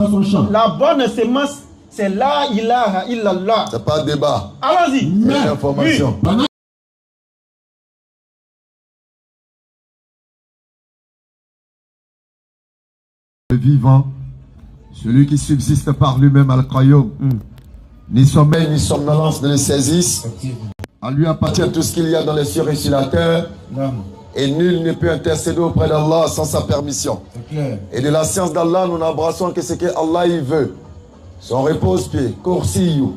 La bonne sémence, c'est la ilaha illallah. C'est pas un débat. Allons-y. C'est une information. Oui. Le vivant, celui qui subsiste par lui-même Al-Qayyum, ni sommeil ni somnolence ne le saisissent. À lui appartient tout ce qu'il y a dans les cieux et sur la terre. Et nul ne peut intercéder auprès d'Allah sans sa permission. Et de la science d'Allah, nous n'embrassons que ce que Allah y veut. Son repose-pied, Kursiyu,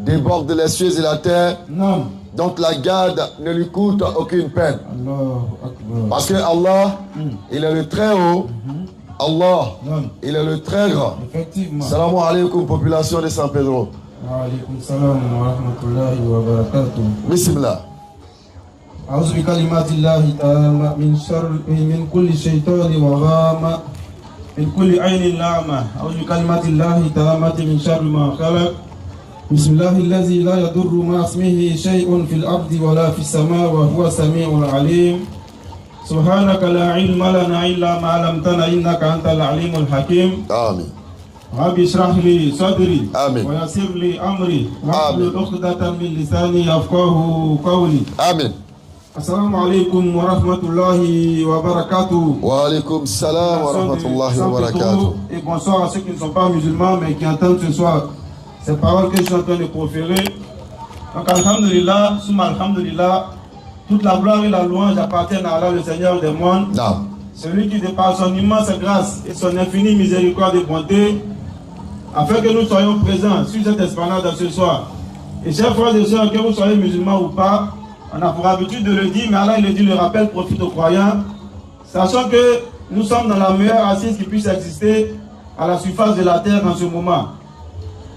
déborde les cieux et la terre. Donc la garde ne lui coûte aucune peine. Parce que Allah, il est le très haut. Allah, il est le très grand. Effectivement. Salam alaikum, population de San Pedro. Wa alaikum salam wa rahmatullahi wa barakatuh. Bismillah. أعوذ بكلمات الله تعالى من كل شيطان وغامة من كل عين لامة أعوذ بكلمات الله تعالى من شر ما خلق بسم الله الذي لا يضر مع اسمه شيء في الأرض ولا في السماء وهو السميع العليم سبحانك لا علم لنا إلا ما علمتنا إنك أنت العليم الحكيم آمين. رب اشرح لي صدري آمين. ويسر لي أمري واحلل عقدة من لساني يفقهوا قولي آمين. Assalamu alaikum wa rahmatullahi wa barakatuh. Wa alaikum salam wa rahmatullahi wa barakatuh. Et bonsoir à ceux qui ne sont pas musulmans mais qui entendent ce soir ces paroles que je suis en train de proférer. Donc alhamdulillah, summa alhamdulillah, toute la gloire et la louange appartiennent à Allah le Seigneur des mondes. Non. Celui qui dépasse son immense grâce et son infinie miséricorde et bonté, afin que nous soyons présents sur cette esplanade ce soir. Et chers frères et sœurs, que vous soyez musulmans ou pas, on a pour habitude de le dire, mais Allah il le dit, le rappel profite aux croyants, sachant que nous sommes dans la meilleure assise qui puisse exister à la surface de la terre en ce moment.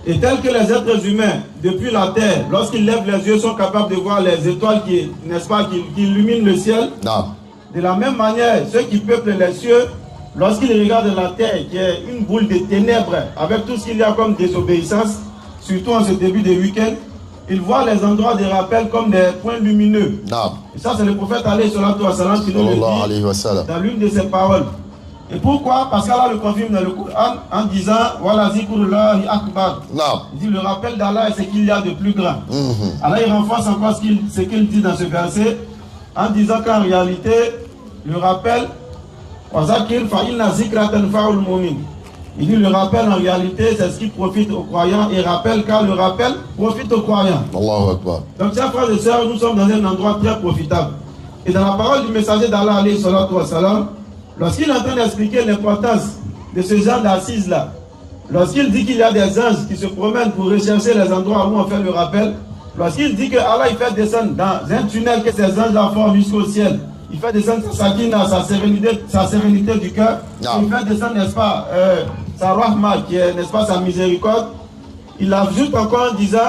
Et tel que les êtres humains, depuis la terre, lorsqu'ils lèvent les yeux, sont capables de voir les étoiles qui, n'est-ce pas, qui illuminent le ciel. Non. De la même manière, ceux qui peuplent les cieux, lorsqu'ils regardent la terre, qui est une boule de ténèbres, avec tout ce qu'il y a comme désobéissance, surtout en ce début de week-end, ils voient les endroits de rappel comme des points lumineux. Non. Et ça, c'est le prophète alayhi salatu wa salam qui nous le dit dans l'une de ses paroles. Et pourquoi? Parce qu'Allah le confirme dans le Coran en disant Wala zikrullahi akbar. Non. Il dit le rappel d'Allah est ce qu'il y a de plus grand. Allah il renforce encore ce qu'il dit dans ce verset en disant qu'en réalité, le rappel, Wazakir fa inna zikra tanfa'ul mu'min. Il dit le rappel en réalité c'est ce qui profite aux croyants et rappelle car le rappel profite aux croyants. Allahu Akbar. Donc chers frères et sœurs, nous sommes dans un endroit très profitable. Et dans la parole du messager d'Allah alayhi salatu wa salam, lorsqu'il est en train d'expliquer l'importance de ce genre d'assises là, lorsqu'il dit qu'il y a des anges qui se promènent pour rechercher les endroits où on fait le rappel, lorsqu'il dit que Allah il fait descendre dans un tunnel que ces anges là font jusqu'au ciel, il fait descendre sa sakina, sa sérénité du cœur. Il fait descendre, n'est-ce pas, sa rahma, qui est, n'est-ce pas, sa miséricorde. Il ajoute encore en disant,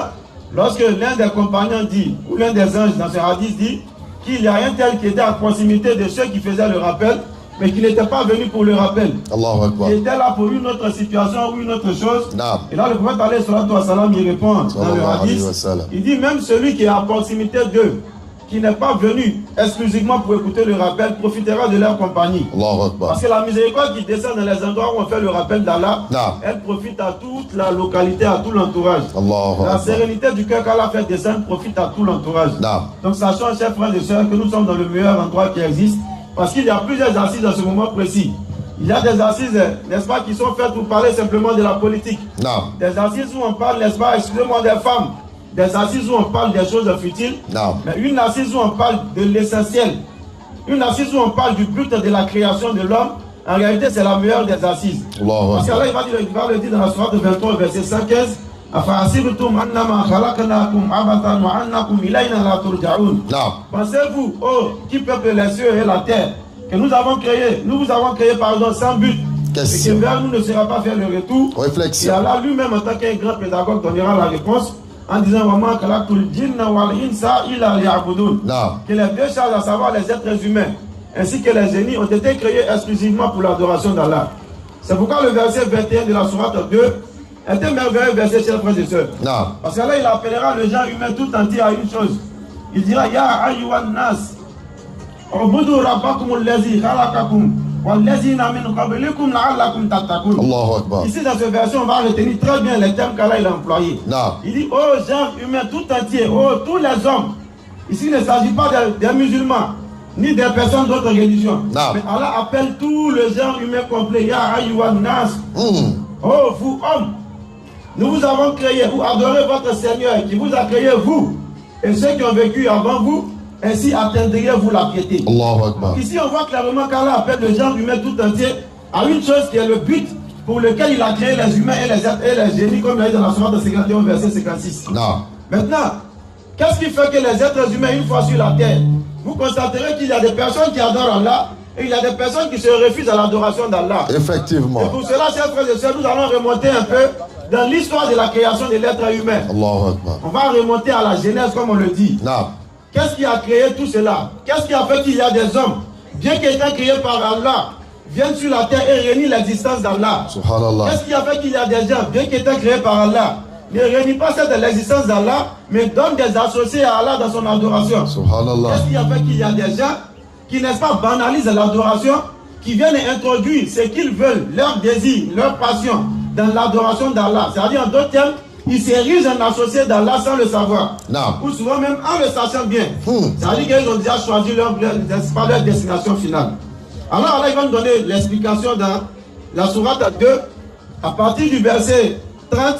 lorsque l'un des compagnons dit, ou l'un des anges dans ce hadith dit, qu'il y a un tel qui était à proximité de ceux qui faisaient le rappel, mais qui n'était pas venu pour le rappel. Allahu Akbar. Il était là pour une autre situation ou une autre chose. Non. Et là, le prophète alayhi salatu wa salam, il répond dans le hadith, il dit, même celui qui est à proximité d'eux, qui n'est pas venu exclusivement pour écouter le rappel, profitera de leur compagnie. Parce que la miséricorde qui descend dans les endroits où on fait le rappel d'Allah, elle profite à toute la localité, à tout l'entourage. La sérénité du cœur qu'Allah fait descendre profite à tout l'entourage. Donc sachons, chers frères et sœurs, que nous sommes dans le meilleur endroit qui existe, parce qu'il y a plusieurs assises dans ce moment précis. Il y a des assises, n'est-ce pas, qui sont faites pour parler simplement de la politique. Des assises où on parle, n'est-ce pas, excusez-moi, des femmes. Des assises où on parle des choses futiles, mais une assise où on parle de l'essentiel, une assise où on parle du but de la création de l'homme, en réalité c'est la meilleure des assises. Parce qu'Allah il va le dire dans la sourate 23, verset 115, pensez-vous, oh, qui peuple les cieux et la terre, que nous vous avons créé pardon, sans but, et que vers nous ne sera pas fait le retour. Réflexion. Et Allah lui-même en tant qu'un grand pédagogue donnera la réponse en disant que les deux choses, à savoir les êtres humains ainsi que les génies, ont été créés exclusivement pour l'adoration d'Allah. C'est pourquoi le verset 21 de la sourate 2 est un merveilleux verset, chers frères et sœurs. Parce que là il appellera le genre humain tout entier à une chose. Il dira Ya ayyuhan nas ubudu rabbakum allazi khalaqakum Ici dans cette version, on va retenir très bien les termes qu'Allah a employés. Il dit, oh gens humains tout entier, oh tous les hommes. Ici, il ne s'agit pas des musulmans, ni des personnes d'autres religions. Mais Allah appelle tout le genre humain complet. Ya ayyuhan nas. Oh vous hommes, nous vous avons créé, vous adorez votre Seigneur qui vous a créé vous. Et ceux qui ont vécu avant vous, ainsi atteindriez-vous la piété. Ici, on voit clairement qu'Allah appelle le genre humain tout entier à une chose qui est le but pour lequel il a créé les humains et les génies, comme il a dit dans la sourate 51, verset 56. Maintenant, qu'est-ce qui fait que les êtres humains, une fois sur la terre, vous constaterez qu'il y a des personnes qui adorent Allah et il y a des personnes qui se refusent à l'adoration d'Allah. Effectivement. Et pour cela, chers frères et sœurs, nous allons remonter un peu dans l'histoire de la création de l'être humain. On va remonter à la Genèse, comme on le dit. Qu'est-ce qui a créé tout cela? Qu'est-ce qui a fait qu'il y a des hommes, bien qu'étant créés par Allah, viennent sur la terre et réunissent l'existence d'Allah? Qu'est-ce qui a fait qu'il y a des gens, bien qu'étant créés par Allah, ne réunissent pas celle de l'existence d'Allah, mais donnent des associés à Allah dans son adoration? Qu'est-ce qui a fait qu'il y a des gens qui, n'est-ce pas, banalisent l'adoration, qui viennent introduire ce qu'ils veulent, leur désir, leur passion, dans l'adoration d'Allah? C'est-à-dire, en d'autres termes, ils s'érigent en associé d'Allah sans le savoir. Ou souvent même en le sachant bien. C'est-à-dire qu'ils ont déjà choisi leur destination finale. Alors Allah va nous donner l'explication dans la sourate 2, à partir du verset 30.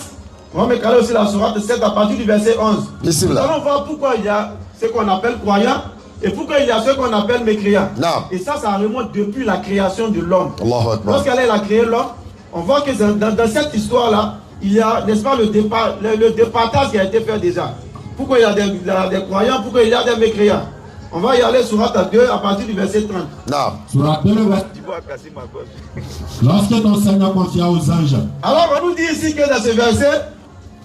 On va mettre aussi la sourate 7 à partir du verset 11. Nous allons voir pourquoi il y a ce qu'on appelle croyants et pourquoi il y a ce qu'on appelle mécréants. Et ça remonte depuis la création de l'homme. Lorsqu'Allah a créé l'homme, on voit que dans cette histoire-là, il y a, n'est-ce pas, le départage qui a été fait déjà. Pourquoi il y a des croyants, pourquoi il y a des mécréants? On va y aller sur Sourate 2 à partir du verset 30. Sourate 2, lorsque ton Seigneur confia aux anges. Alors on nous dit ici que dans ce verset,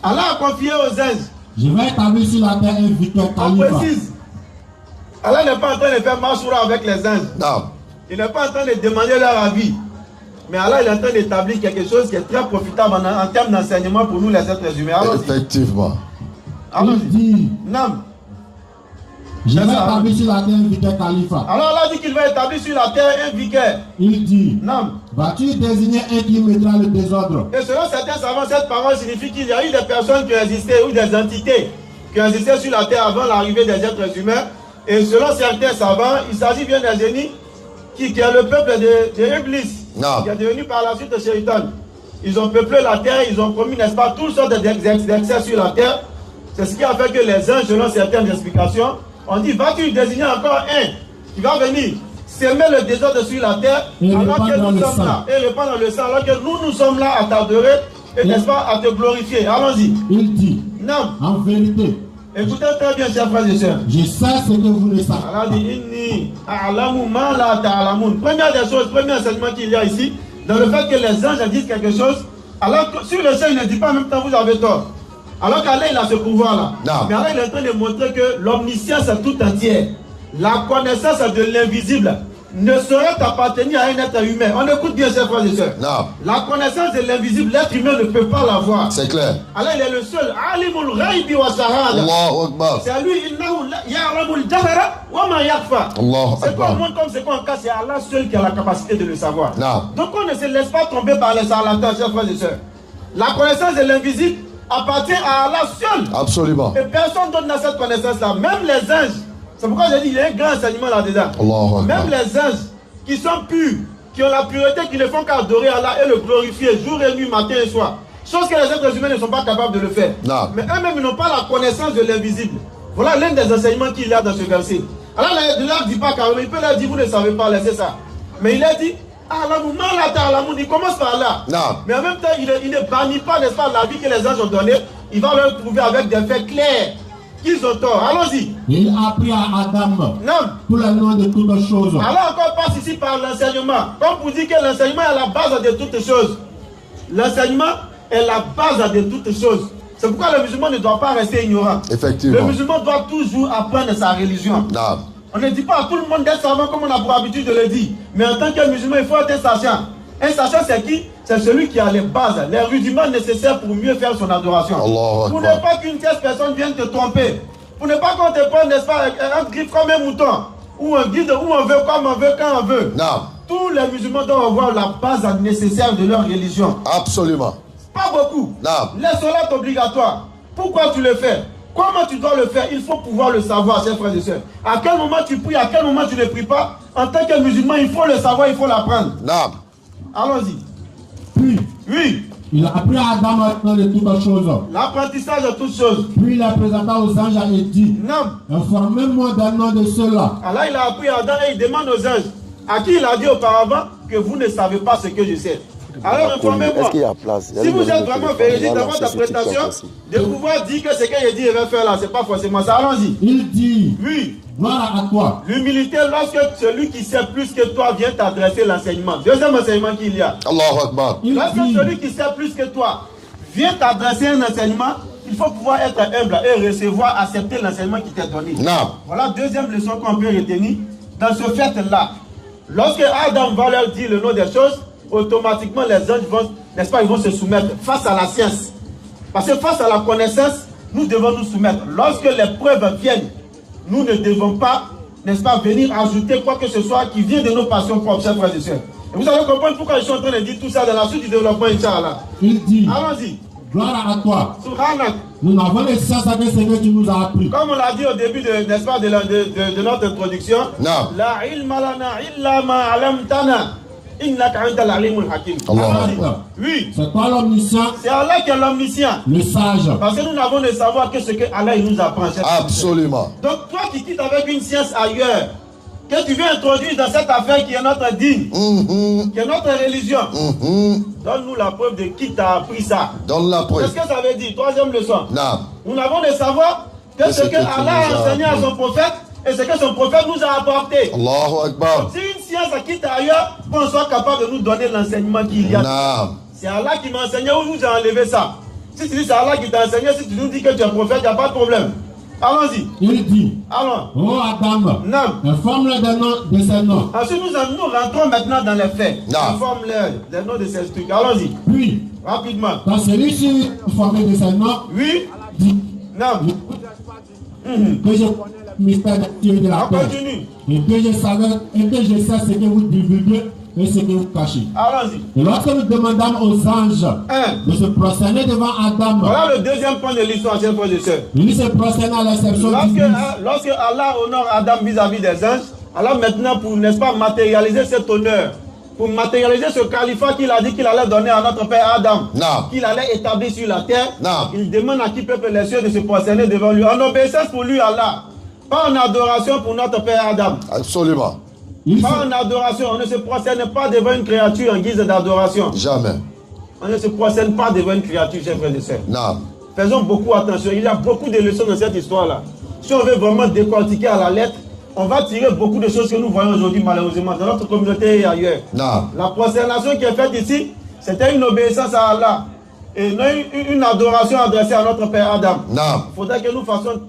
Allah a confié aux anges. Je vais établir sur la terre un victoire calife. On précise. Allah n'est pas en train de faire marchoura avec les anges. Il n'est pas en train de demander leur avis. Mais Allah est en train d'établir quelque chose qui est très profitable en termes d'enseignement pour nous les êtres humains. Effectivement. Il dit, je vais établir sur la terre un vicaire calife. Alors Allah dit qu'il va établir sur la terre un vicaire. Il dit, vas-tu désigner un qui mettra le désordre? Et selon certains savants, cette parole signifie qu'il y a eu des personnes qui ont existé ou des entités qui ont existé sur la terre avant l'arrivée des êtres humains. Et selon certains savants, il s'agit bien des génies qui est le peuple de Iblis. Qui est devenu par la suite de Shaitan. Ils ont peuplé la terre, ils ont commis, n'est-ce pas, toutes sortes d'excès sur la terre. C'est ce qui a fait que les anges, selon certaines explications, ont dit, vas-tu désigner encore un qui va venir s'aimer le désordre sur la terre, alors que nous sommes là, et répandre le sang, alors que nous sommes là à t'adorer, et n'est-ce pas, à te glorifier. Allons-y. Il dit, en vérité, écoutez très bien, chers frères et sœurs. Je sais ce que vous ne savez. Allah dit, inni a'lamu ma la ta'lamun. Première des choses, premier enseignement qu'il y a ici, dans le fait que les anges disent quelque chose, alors que sur le ciel, il ne dit pas en même temps vous avez tort. Alors qu'Allah, il a ce pouvoir-là. Mais Allah, il est en train de montrer que l'omniscience tout entière, la connaissance de l'invisible, ne saurait appartenir à un être humain. On écoute bien, chers frères et sœurs. La connaissance de l'invisible, l'être humain ne peut pas l'avoir. C'est clair. Allah, il est le seul. Alimul ghaibi wa shahada. C'est lui, innahu ya'lamul jahra wa ma yakhfa. C'est pas le monde comme c'est quoi en cas, c'est Allah seul qui a la capacité de le savoir. Donc on ne se laisse pas tomber par les charlatans, chers frères et sœurs. La connaissance de l'invisible appartient à Allah seul. Absolument. Et personne d'autre n'a cette connaissance-là. Même les anges. C'est pourquoi j'ai dit, il y a un grand enseignement là-dedans. Même les anges qui sont purs, qui ont la pureté, qui ne font qu'adorer Allah et le glorifier jour et nuit, matin et soir. Chose que les êtres humains ne sont pas capables de le faire. Mais eux-mêmes, ils n'ont pas la connaissance de l'invisible. Voilà l'un des enseignements qu'il y a dans ce verset. Alors, il ne leur dit pas carrément, il peut leur dire, vous ne savez pas, laissez ça. Mais il a dit, il commence par là. Mais en même temps, il ne bannit pas, n'est-ce pas, la vie que les anges ont donnée. Il va leur prouver avec des faits clairs qu'ils ont tort. Allons-y. Il a appris à Adam tout le nom de toutes choses. Alors encore passe ici par l'enseignement. Comme vous dites que l'enseignement est la base de toutes choses. L'enseignement est la base de toutes choses. C'est pourquoi le musulman ne doit pas rester ignorant. Effectivement. Le musulman doit toujours apprendre sa religion. On ne dit pas à tout le monde d'être savant comme on a pour habitude de le dire. Mais en tant que musulman, il faut être sachant. Un sachant, c'est qui? C'est celui qui a les bases, les rudiments nécessaires pour mieux faire son adoration. Pour ne pas qu'une tierce personne vienne te tromper. Pour ne pas qu'on te prenne, n'est-ce pas, un griffe comme un mouton. Ou un guide, où on veut, comme on veut, quand on veut. tous les musulmans doivent avoir la base nécessaire de leur religion. Absolument. Pas beaucoup. Les solats obligatoires. Pourquoi tu le fais? Comment tu dois le faire? Il faut pouvoir le savoir, chers frères et sœurs. À quel moment tu pries, à quel moment tu ne pries pas? En tant que musulman, il faut le savoir, il faut l'apprendre. Allons-y. Puis, oui. Il a appris à Adam maintenant de toutes choses. L'apprentissage de toutes choses. Puis il a présenté aux anges et dit, informez-moi d'un nom de cela. Alors il a appris à Adam et il demande aux anges, à qui il a dit auparavant que vous ne savez pas ce que je sais. Alors informez-moi. Si vous êtes vraiment véridique dans votre interprétation, de pouvoir dire que ce que je dis je vais faire là, c'est pas forcément ça. Allons-y. Il dit, oui. Gloire à toi. L'humilité, lorsque celui qui sait plus que toi vient t'adresser l'enseignement. Deuxième enseignement qu'il y a. Allahu Akbar. Lorsque celui qui sait plus que toi vient t'adresser un enseignement, il faut pouvoir être humble et recevoir, accepter l'enseignement qui t'est donné. Voilà deuxième leçon qu'on peut retenir dans ce fait-là. Lorsque Adam va leur dire le nom des choses, automatiquement les anges vont, n'est-ce pas, ils vont se soumettre face à la science. Parce que face à la connaissance, nous devons nous soumettre. Lorsque les preuves viennent, nous ne devons pas, n'est-ce pas, venir ajouter quoi que ce soit qui vient de nos passions propres, chers frères et sœurs. Et vous allez comprendre pourquoi je suis en train de dire tout ça dans la suite du développement, Inch'Allah. Il dit, allons-y. Gloire à toi. Subhanak. Nous n'avons les sciences avec ce que tu nous as appris. Comme on l'a dit au début n'est-ce pas, de notre introduction. La ilma lana illa ma alamtana. Oui. C'est toi l'omniscient. C'est Allah qui est l'omniscient. Le sage. Parce que nous n'avons de savoir que ce que Allah nous apprend. Absolument. Donc toi qui quittes avec une science ailleurs, que tu viens introduire dans cette affaire qui est notre dîme, qui est notre religion, donne-nous la preuve de qui t'a appris ça. Donne la preuve. Qu'est-ce que ça veut dire? Troisième leçon. Non. Nous n'avons de savoir que ce que Allah a enseigné à son prophète et ce que son prophète nous a apporté. Allahu Akbar. Si une science quitte ailleurs, qu'on soit capable de nous donner l'enseignement qu'il y a. Non. C'est Allah qui m'a enseigné ou nous a enlevé ça. Si tu dis c'est Allah qui t'a enseigné, si tu nous dis que tu es prophète, il n'y a pas de problème. Allons-y. Il dit, allons. Oh Adam, informe-le des noms de ces noms. Ensuite, nous rentrons maintenant dans les faits. Informe-le des noms de ces trucs. Allons-y. Puis, rapidement. Quand celui-ci informé de ces noms, oui, dit, non. Que je connais le mystère de Dieu et de la paix. Et que je sais ce que vous divulguez et ce que vous cachez. Allons-y. Et lorsque nous demandons aux anges de se prosterner devant Adam. Voilà le deuxième point de l'histoire, chers frères et sœurs. Il se prosterne à l'exception lorsque Allah honore Adam vis-à-vis des anges, alors maintenant pour, n'est-ce pas, matérialiser cet honneur, pour matérialiser ce califat qu'il a dit qu'il allait donner à notre père Adam, qu'il allait établir sur la terre, il demande à qui peuple les cieux de se prosterner devant lui, en obéissance pour lui Allah, pas en adoration pour notre père Adam. Absolument. Pas en adoration, on ne se prosterne pas devant une créature en guise d'adoration. Jamais. On ne se prosterne pas devant une créature, chers frères et sœurs. Non. Faisons beaucoup attention, il y a beaucoup de leçons dans cette histoire-là. Si on veut vraiment décortiquer à la lettre, on va tirer beaucoup de choses que nous voyons aujourd'hui malheureusement dans notre communauté et ailleurs. Non. La prosternation qui est faite ici, c'était une obéissance à Allah. Et non une adoration adressée à notre père Adam. Non. Il faudrait que nous fassions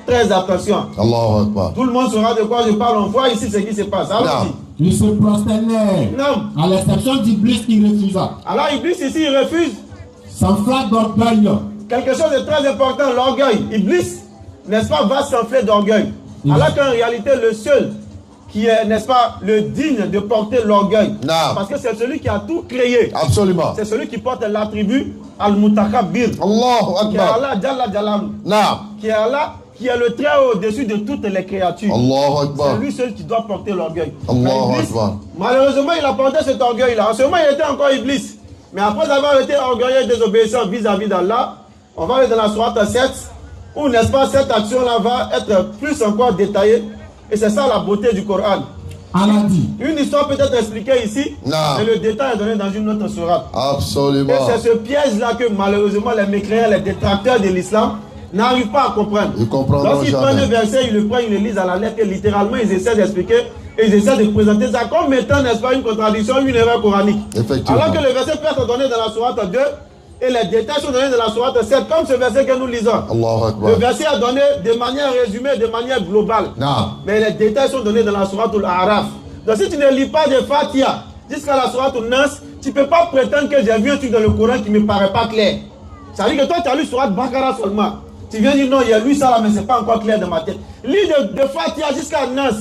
très attention. Allahu Akbar. Tout le monde saura de quoi je parle. On voit ici ce qui se passe. Allons-y. Il se prosternait. À l'exception d'Iblis qui refusa. Alors Iblis ici, il refuse. S'enfla d'orgueil. Quelque chose de très important, l'orgueil. Iblis, n'est-ce pas, va s'enfler d'orgueil. Alors qu'en réalité, le seul qui est, n'est-ce pas, le digne de porter l'orgueil. Parce que c'est celui qui a tout créé. Absolument. C'est celui qui porte l'attribut Al-Mutakabbir. Allahu Akbar. Qui est Allah, Jalla Jalalu. Qui est Allah, qui est le très au-dessus de toutes les créatures. Allahu Akbar. C'est lui seul qui doit porter l'orgueil. Allahu Akbar. Malheureusement, il a porté cet orgueil-là. En ce moment, il était encore Iblis. Mais après avoir été orgueilleux et désobéissant vis-à-vis d'Allah, on va aller dans la sourate 7, où, n'est-ce pas, cette action-là va être plus encore détaillée. Et c'est ça la beauté du Coran. Allah dit. Une histoire peut être expliquée ici, mais le détail est donné dans une autre sourate. Absolument. Et c'est ce piège-là que malheureusement les mécréants, les détracteurs de l'islam n'arrivent pas à comprendre. Ils comprendront jamais. Lorsqu'ils prennent un verset, ils le prennent, ils le lisent à la lettre et littéralement ils essaient d'expliquer et ils essaient de présenter ça comme étant, n'est-ce pas, une contradiction, une erreur coranique. Effectivement. Alors que le verset peut être donné dans la sourate 2 et les détails sont donnés dans la sourate 7 comme ce verset que nous lisons. Allahu Akbar. Le verset est donné de manière résumée, de manière globale. Mais les détails sont donnés dans la sourate Al-A'raf. Donc si tu ne lis pas de Fatiha jusqu'à la sourate Nas, tu ne peux pas prétendre que j'ai vu un truc dans le Coran qui ne me paraît pas clair. Ça veut dire que toi tu as lu sourate Baqara seulement. Tu viens dire non, il y a lu ça là, mais ce n'est pas encore clair dans ma tête. Lis de Fatiha jusqu'à Nas.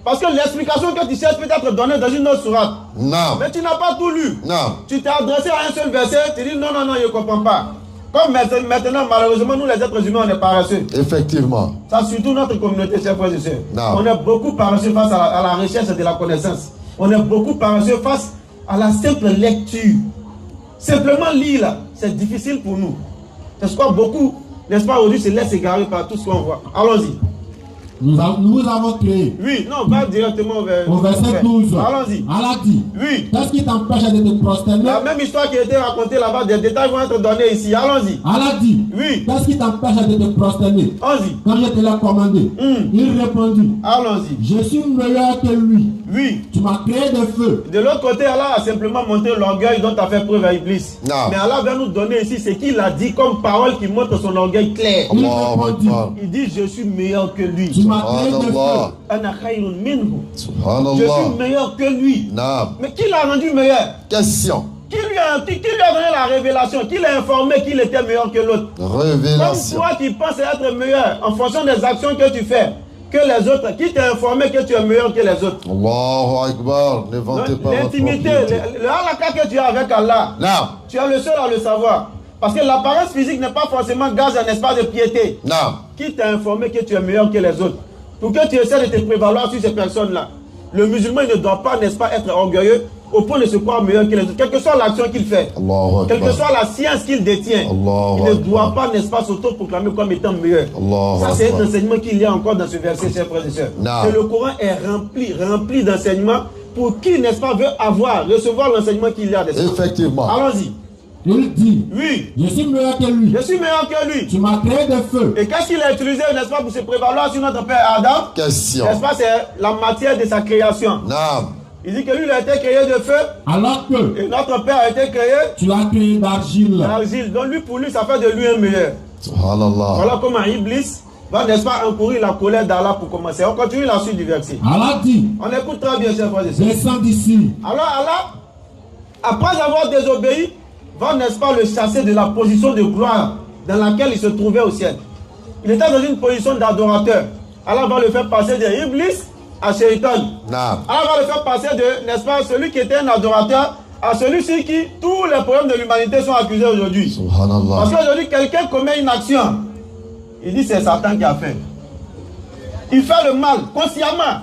Parce que l'explication que tu cherches peut être donnée dans une autre sourate. Non. Mais tu n'as pas tout lu. Non. Tu t'es adressé à un seul verset, tu dis non, je ne comprends pas. Comme maintenant, malheureusement, nous les êtres humains, on est paresseux. Effectivement. Ça, surtout notre communauté, chers frères et sœurs. Non. On est beaucoup paresseux face à la recherche de la connaissance. On est beaucoup paresseux face à la simple lecture. Simplement lire, là, c'est difficile pour nous. C'est quoi beaucoup, n'est-ce pas, aujourd'hui, se laisse égarer par tout ce qu'on voit. Allons-y. Nous avons créé. Oui, non, va directement au verset 12. Allons-y. Allah dit. Oui. Qu'est-ce qui t'empêche de te prosterner? La même histoire qui a été racontée là-bas, des détails vont être donnés ici. Allons-y. Allah dit. Oui. Qu'est-ce qui t'empêche de te prosterner? Allons-y. Quand je te l'ai commandé, il répondit. Allons-y. Je suis meilleur que lui. Oui. Tu m'as créé de feu. De l'autre côté, Allah a simplement montré l'orgueil dont a fait preuve à Iblis. Non. Mais Allah va nous donner ici ce qu'il a dit comme parole qui montre son orgueil clair. Il dit, je suis meilleur que lui. Tu m'as créé de feu. Je suis meilleur que lui. Non. Mais qui l'a rendu meilleur? Question. Qui lui a donné la révélation? Qui l'a informé qu'il était meilleur que l'autre? Révélation. Comme toi qui penses être meilleur en fonction des actions que tu fais que les autres, qui t'a informé que tu es meilleur que les autres? Allahu Akbar, ne vantez pas votre l'intimité, le halakha que tu as avec Allah, non. Tu es le seul à le savoir. Parce que l'apparence physique n'est pas forcément gage un espace de piété. Non. Qui t'a informé que tu es meilleur que les autres? Pour que tu essaies de te prévaloir sur ces personnes-là. Le musulman ne doit pas, n'est-ce pas, être orgueilleux au point de se croire meilleur que les autres. Quelle que soit l'action qu'il fait, quelle que soit la science qu'il détient, il ne doit pas, n'est-ce pas, s'auto-proclamer comme étant meilleur. Ça, c'est un enseignement qu'il y a encore dans ce verset, chers frères et sœurs. Et le Coran est rempli d'enseignements pour qui, n'est-ce pas, veut recevoir l'enseignement qu'il y a dessus. Effectivement. Allons-y. Il dit, oui, je suis meilleur que lui. Je suis meilleur que lui. Tu m'as créé de feu. Et qu'est-ce qu'il a utilisé, n'est-ce pas, pour se prévaloir sur notre père Adam? Question. N'est-ce pas, c'est la matière de sa création. Non. Il dit que lui, il a été créé de feu. Alors que. Et notre père a été créé. Tu l'as créé d'argile. D'argile. Donc lui, pour lui, ça fait de lui un meilleur. Subhanallah. Voilà comment Iblis va, n'est-ce pas, encourir la colère d'Allah pour commencer. On continue la suite du verset. Allah dit. On écoute très bien, chers frères et sœurs. Descends d'ici. Alors Allah, après avoir désobéi, va, n'est-ce pas, le chasser de la position de gloire dans laquelle il se trouvait au ciel. Il était dans une position d'adorateur. Allah va le faire passer de Iblis à Shaitan. Allah va le faire passer de, n'est-ce pas, celui qui était un adorateur à celui-ci qui, tous les problèmes de l'humanité sont accusés aujourd'hui. Parce qu'aujourd'hui, quelqu'un commet une action. Il dit c'est Satan qui a fait. Il fait le mal consciemment.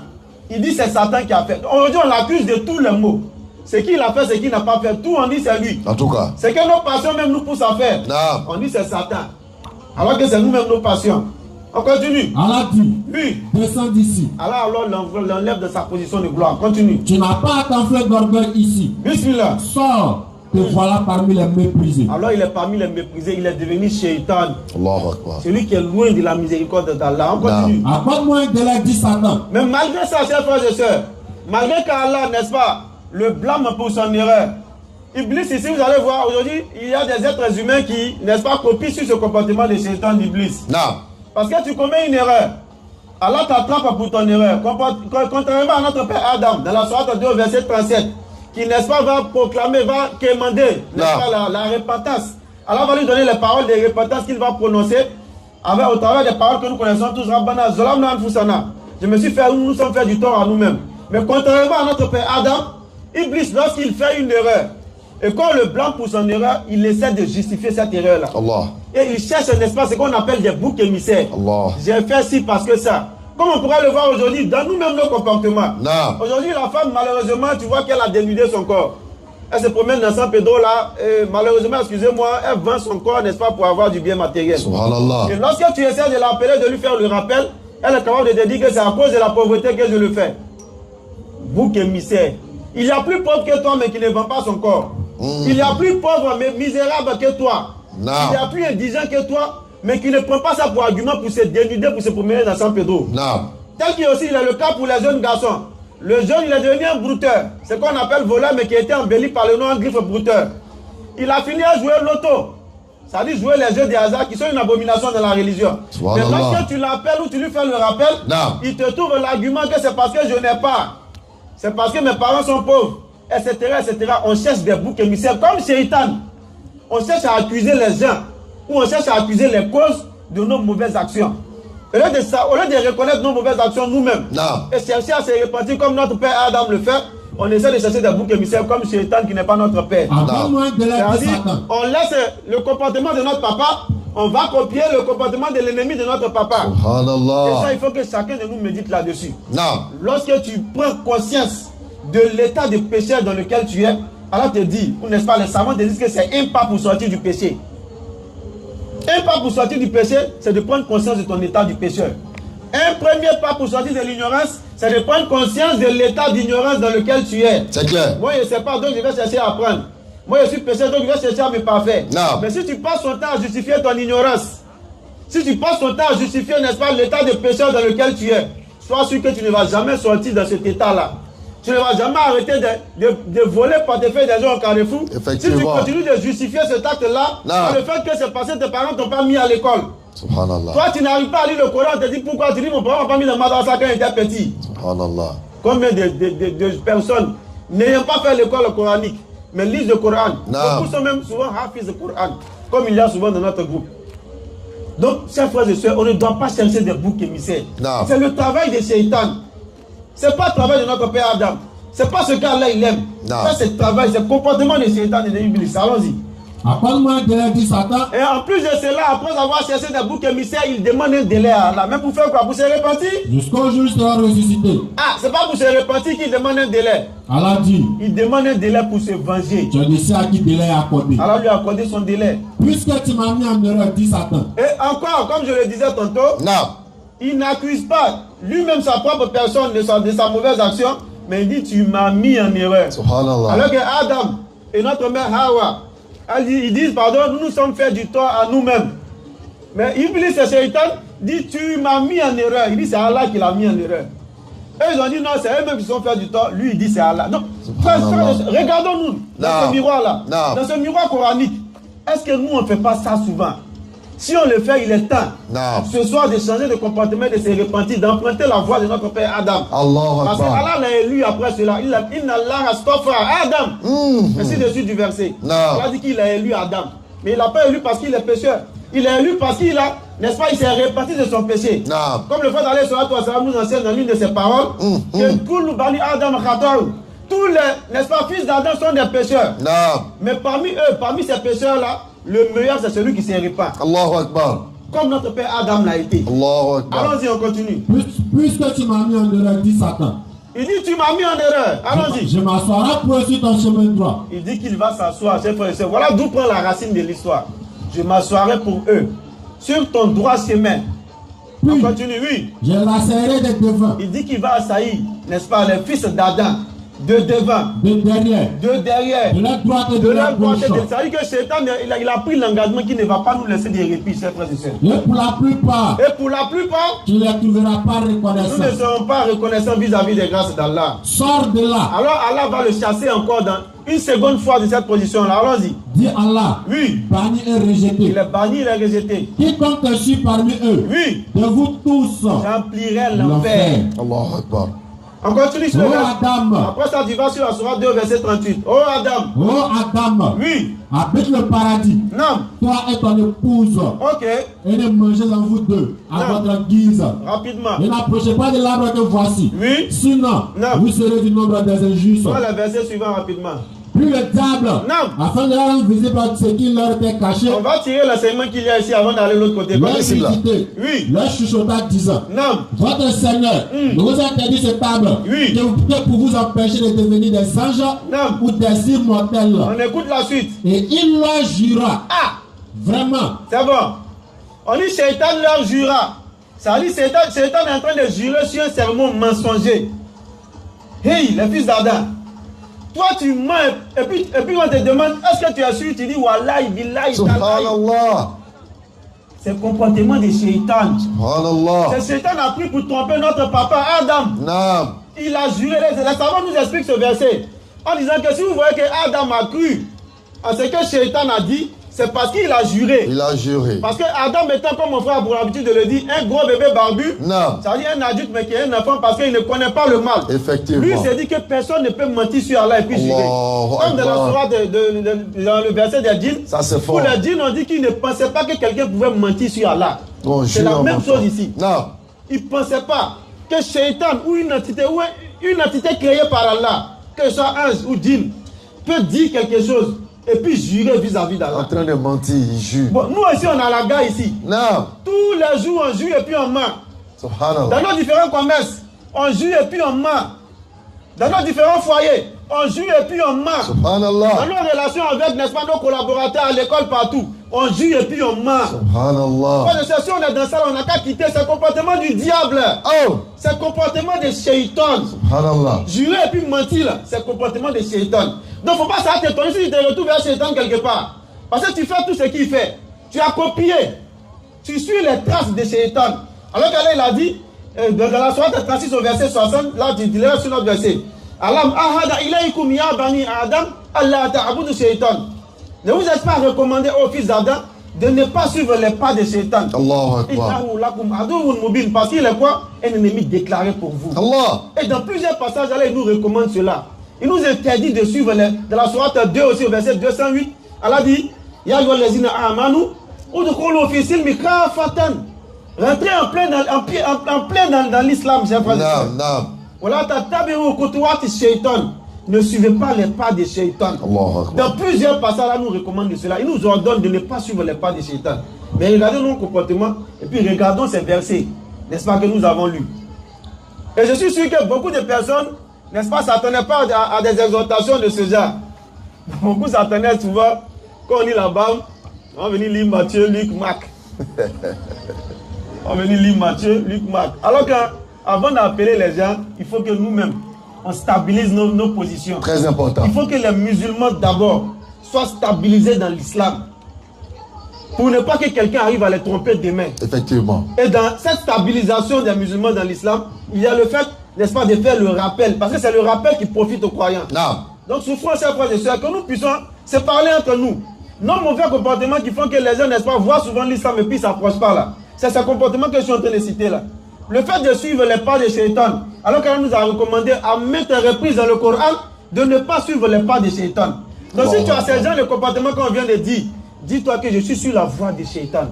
Il dit c'est Satan qui a fait. Aujourd'hui, on l'accuse de tous les maux. Ce qu'il a fait, ce qu'il n'a pas fait, tout on dit c'est lui. En tout cas. C'est que nos passions même nous poussent à faire. Non. On dit c'est Satan. Alors que c'est nous-mêmes nos passions. On continue. Allah dit. Oui. Descends d'ici. Allah l'enlève de sa position de gloire. Continue. Tu n'as pas à t'enfler d'orgueil ici. Bismillah. Sors. Te voilà parmi les méprisés. Alors il est parmi les méprisés. Il est devenu Shaitan. Allahu Akbar. Celui qui est loin de la miséricorde d'Allah. On continue. Accorde-moi un délai, dit Satan. Mais malgré ça, chers frères et sœurs, malgré qu'Allah, n'est-ce pas, le blâme pour son erreur. Iblis, ici, vous allez voir, aujourd'hui, il y a des êtres humains qui, n'est-ce pas, copient sur ce comportement de Shaitan d'Iblis. Non. Parce que tu commets une erreur. Allah t'attrape pour ton erreur. Contrairement à notre père Adam, dans la sourate 2, verset 37, qui, n'est-ce pas, va proclamer, va quémander, n'est-ce pas, la repentance. Allah va lui donner les paroles de repentance qu'il va prononcer au travers des paroles que nous connaissons tous. Rabbana, Zolamna Anfusana. Nous nous sommes fait du tort à nous-mêmes. Mais contrairement à notre père Adam, Iblis, lorsqu'il fait une erreur, et quand on le blâme pour son erreur, il essaie de justifier cette erreur-là. Et il cherche un espace, ce qu'on appelle des boucs émissaires. J'ai fait ci parce que ça. Comme on pourrait le voir aujourd'hui, dans nous-mêmes nos comportements. Aujourd'hui, la femme, malheureusement, tu vois qu'elle a dénudé son corps. Elle se promène dans San Pedro là, et malheureusement, excusez-moi, elle vend son corps, n'est-ce pas, pour avoir du bien matériel. Et lorsque tu essaies de l'appeler, de lui faire le rappel, elle est capable de te dire que c'est à cause de la pauvreté que je le fais. Bouc émissaire. Il y a plus pauvre que toi, mais qui ne vend pas son corps. Il y a plus pauvre, mais misérable que toi. Il y a plus indigent que toi, mais qui ne prend pas ça pour argument pour se dénuder, pour se promener dans San Pedro. Tel qu'il aussi, il a le cas pour les jeunes garçons. Le jeune, il est devenu un brouteur. C'est ce qu'on appelle voleur, mais qui a été embelli par le nom en griffe brouteur. Il a fini à jouer l'auto. Ça dit jouer les jeux de hasard qui sont une abomination dans la religion. Mais lorsque tu l'appelles ou tu lui fais le rappel, il te trouve l'argument que c'est parce que je n'ai pas. C'est parce que mes parents sont pauvres, etc., etc. On cherche des boucs émissaires comme Shaitan. On cherche à accuser les gens ou on cherche à accuser les causes de nos mauvaises actions. Au lieu de reconnaître nos mauvaises actions nous-mêmes et chercher à se repentir comme notre père Adam le fait, on essaie de chercher des boucs émissaires comme Shaitan qui n'est pas notre père. C'est-à-dire, on laisse le comportement de notre papa, on va copier le comportement de l'ennemi de notre papa. Et ça, il faut que chacun de nous médite là-dessus. Lorsque tu prends conscience de l'état de péché dans lequel tu es, alors te dit, ou n'est-ce pas, les savants te disent que c'est un pas pour sortir du péché. Un pas pour sortir du péché, c'est de prendre conscience de ton état du pécheur. Un premier pas pour sortir de l'ignorance, c'est de prendre conscience de l'état d'ignorance dans lequel tu es. C'est clair. Moi, je ne sais pas, donc je vais chercher à apprendre. Moi, je suis pécheur, donc je vais chercher à me parfaire. Mais si tu passes ton temps à justifier ton ignorance, si tu passes ton temps à justifier, n'est-ce pas, l'état de pécheur dans lequel tu es, sois sûr que tu ne vas jamais sortir dans cet état-là. Tu ne vas jamais arrêter de voler portefeuille des gens au carrefour. Si tu continues de justifier cet acte-là, le fait que c'est parce que tes parents ne t'ont pas mis à l'école. Toi, tu n'arrives pas à lire le Coran, on te dit pourquoi. Tu dis mon parent n'a pas mis le madrasa quand il était petit. Combien de personnes n'ayant pas fait l'école coranique, mais lisent le Coran. Beaucoup sont même souvent hafiz le Coran, comme il y a souvent dans notre groupe. Donc, chers frères et sœurs, on ne doit pas chercher des boucs émissaires. C'est le travail de Shaitan. Ce n'est pas le travail de notre père Adam. Ce n'est pas ce qu'Allah il aime. Ça, c'est le travail, c'est le comportement de Shaitan et de l'Iblis. Allons-y. Et en plus de cela, après avoir cherché des boucs émissaires, il demande un délai à Allah. Mais pour faire quoi? Pour se repentir? Jusqu'au jour sera ressuscité. Ah, c'est pas pour se repentir qu'il demande un délai. Allah dit. Il demande un délai pour se venger. Tu sais à qui délai accordé. Allah lui a accordé son délai. Puisque tu m'as mis en erreur, dit Satan. Et encore, comme je le disais tantôt, il n'accuse pas lui-même sa propre personne de sa mauvaise action, mais il dit tu m'as mis en erreur. Alors que Adam et notre mère Hawa, ils disent pardon, nous nous sommes fait du tort à nous-mêmes. Mais Iblis et Shaitan dit tu m'as mis en erreur. Il dit c'est Allah qui l'a mis en erreur. Eux ils ont dit non, c'est eux-mêmes qui sont fait du tort. Lui il dit c'est Allah. Donc regardons-nous dans ce miroir-là, dans ce miroir coranique. Est-ce que nous on ne fait pas ça souvent? Si on le fait, il est temps ce soir de changer de comportement, de se repentir, d'emprunter la voie de notre père Adam. Parce que Allah l'a élu après cela. Il a dit Inna Allah astafa Adam. Ainsi de suite du verset. Il a dit qu'il a élu Adam. Mais il n'a pas élu parce qu'il est pécheur. Il est élu parce qu'il a, n'est-ce pas, il s'est repenti de son péché. Comme le frère d'Allah nous enseigne dans l'une de ses paroles que Kullu Bani Adam Khataou. Tous les, n'est-ce pas, fils d'Adam sont des pécheurs. Mais parmi eux, parmi ces pécheurs-là, le meilleur c'est celui qui se répand. Allahu Akbar. Comme notre père Adam l'a été. Allahu Akbar. Allons-y, on continue. Puisque tu m'as mis en erreur, dit Satan. Il dit tu m'as mis en erreur. Allons-y. Je m'assoirai pour sur ton chemin droit. Il dit qu'il va s'asseoir, chers frères et sœurs. Voilà d'où prend la racine de l'histoire. Je m'assoirai pour eux sur ton droit chemin. On continue, oui. Je l'assaillerai de devant. Il dit qu'il va assaillir, n'est-ce pas, les fils d'Adam. De devant, de derrière, de la droite et de la gauche. Ça veut dire que Shaitan, il a pris l'engagement qu'il ne va pas nous laisser des répits, chers frères et sœurs. Et pour la plupart, tu ne les trouveras pas reconnaissants. Nous ne serons pas reconnaissants vis-à-vis des grâces d'Allah. Sors de là. Alors Allah va le chasser encore dans une seconde fois de cette position-là. Allons-y. Dis Allah. Oui. Banni et rejeté. Il est banni, il est rejeté. Quiconque te suit parmi eux. Oui. De vous tous. J'emplirai l'enfer. Allahu Akbar. On continue sur le Adam. Après ça, tu vas sur la sourate 2, verset 38. Oh Adam. Oh Adam. Oui. Habite le paradis. Non. Toi et ton épouse. Ok. Et ne mangez en vous deux à votre guise. Rapidement. Et n'approchez pas de l'arbre que voici. Oui. Sinon, vous serez du nombre des injustes. Voilà le verset suivant rapidement. Puis le diable, afin de leur visible ce qui leur était caché. On va tirer l'enseignement qu'il y a ici avant d'aller de l'autre côté. Oui. Leur chuchota disant, votre Seigneur nous a interdit cette table pour vous empêcher de devenir des anges ou des immortels. On écoute la suite. Et il leur jura. Vraiment. C'est bon. On dit Shaitan leur jura. Ça dit Shaitan est en train de jurer sur un sermon mensonger. Hey, les fils d'Adam. Toi tu mens et puis on te demande est-ce que tu as su, tu dis Wallahi billahi. Subhanallah. C'est le comportement de Shaitan. Subhanallah. C'est Shaitan a pris pour tromper notre papa Adam. Il a juré. Les savants nous expliquent ce verset en disant que si vous voyez que Adam a cru à ce que Shaitan a dit, c'est parce qu'il a juré. Il a juré. Parce que Adam étant, comme mon frère a pour l'habitude de le dire, un gros bébé barbu, ça veut dire un adulte mais qui est un enfant parce qu'il ne connaît pas le mal. Effectivement. Lui, il s'est dit que personne ne peut mentir sur Allah et puis jurer. Comme dans la sourate dans le verset des djinns, ça c'est fort. pour les djinns, on dit qu'ils ne pensaient pas que quelqu'un pouvait mentir sur Allah. C'est la même chose ici. Non. Ils ne pensaient pas que Shaitan ou une entité créée par Allah, que ce soit ange ou djinn, peut dire quelque chose et puis jurer vis-à-vis d'Allah. En train de mentir, il jure. Bon, nous aussi, on a la gare ici. Non. Tous les jours, on jure et puis on ment. Subhanallah. Dans nos différents commerces, on jure et puis on ment. Dans nos différents foyers, on jure et puis on ment. Subhanallah. Dans nos relations avec, n'est-ce pas, nos collaborateurs à l'école, partout, on jure et puis on ment. Subhanallah. Si on est dans ça, on n'a qu'à quitter ce comportement du diable. Oh. C'est le comportement de Shaitan. Subhanallah. Jurer et puis mentir, c'est le comportement de Shaitan. Donc, il ne faut pas ça t'étonner si tu te retrouves vers Shaitan quelque part. Parce que tu fais tout ce qu'il fait. Tu as copié. Tu suis les traces de Shaitan. Alors qu'Allah il a dit, dans la sourate 36 au verset 60, là tu lèves sur notre verset. Alam ahada ilaykum ya bani Adam, Allah ta'abudu Shaitan. Ne vous êtes pas recommandé aux fils d'Adam de ne pas suivre les pas de Shaitan. Allahu Akbar. Parce qu'il est quoi? Un ennemi déclaré pour vous. Allah. Et dans plusieurs passages, Allah il nous recommande cela. Il nous interdit de suivre dans la sourate 2 aussi au verset 208. Allah dit, Ya ayyuhallazina amanu, udkhulu fi silmi kafatan. Rentrez en plein dans l'islam, chers frères et sœurs. Voilà, tattabi'u khutuwati shaitan. Ne suivez pas les pas de Shaitan. Dans plusieurs passages, là, nous recommande cela. Il nous ordonne de ne pas suivre les pas de Shaitan. Mais regardez nos comportements et puis regardons ces versets, n'est-ce pas, que nous avons lus. Et je suis sûr que beaucoup de personnes, n'est-ce pas, s'attendaient pas à des exhortations de ce genre. Beaucoup s'attendaient souvent, quand on lit la Bible, on va venir lire Matthieu, Luc, Marc. On va venir lire Matthieu, Luc, Marc. Alors qu'avant d'appeler les gens, il faut que nous-mêmes, on stabilise nos positions. Très important. Il faut que les musulmans d'abord soient stabilisés dans l'islam. Pour ne pas que quelqu'un arrive à les tromper demain. Effectivement. Et dans cette stabilisation des musulmans dans l'islam, il y a le fait, n'est-ce pas, de faire le rappel. Parce que c'est le rappel qui profite aux croyants. Non. Donc, souffrons, chers frères et sœurs, que nous puissions se parler entre nous. Non mauvais comportements qui font que les gens, n'est-ce pas, voient souvent l'islam et puis ne s'approchent pas là. C'est ce comportement que je suis en train de citer là. Le fait de suivre les pas de Shaitan, alors qu'elle nous a recommandé à maintes reprises dans le Coran de ne pas suivre les pas de Shaitan. Donc si tu as ces gens de comportement qu'on vient de dire, dis-toi que je suis sur la voie de Shaitan.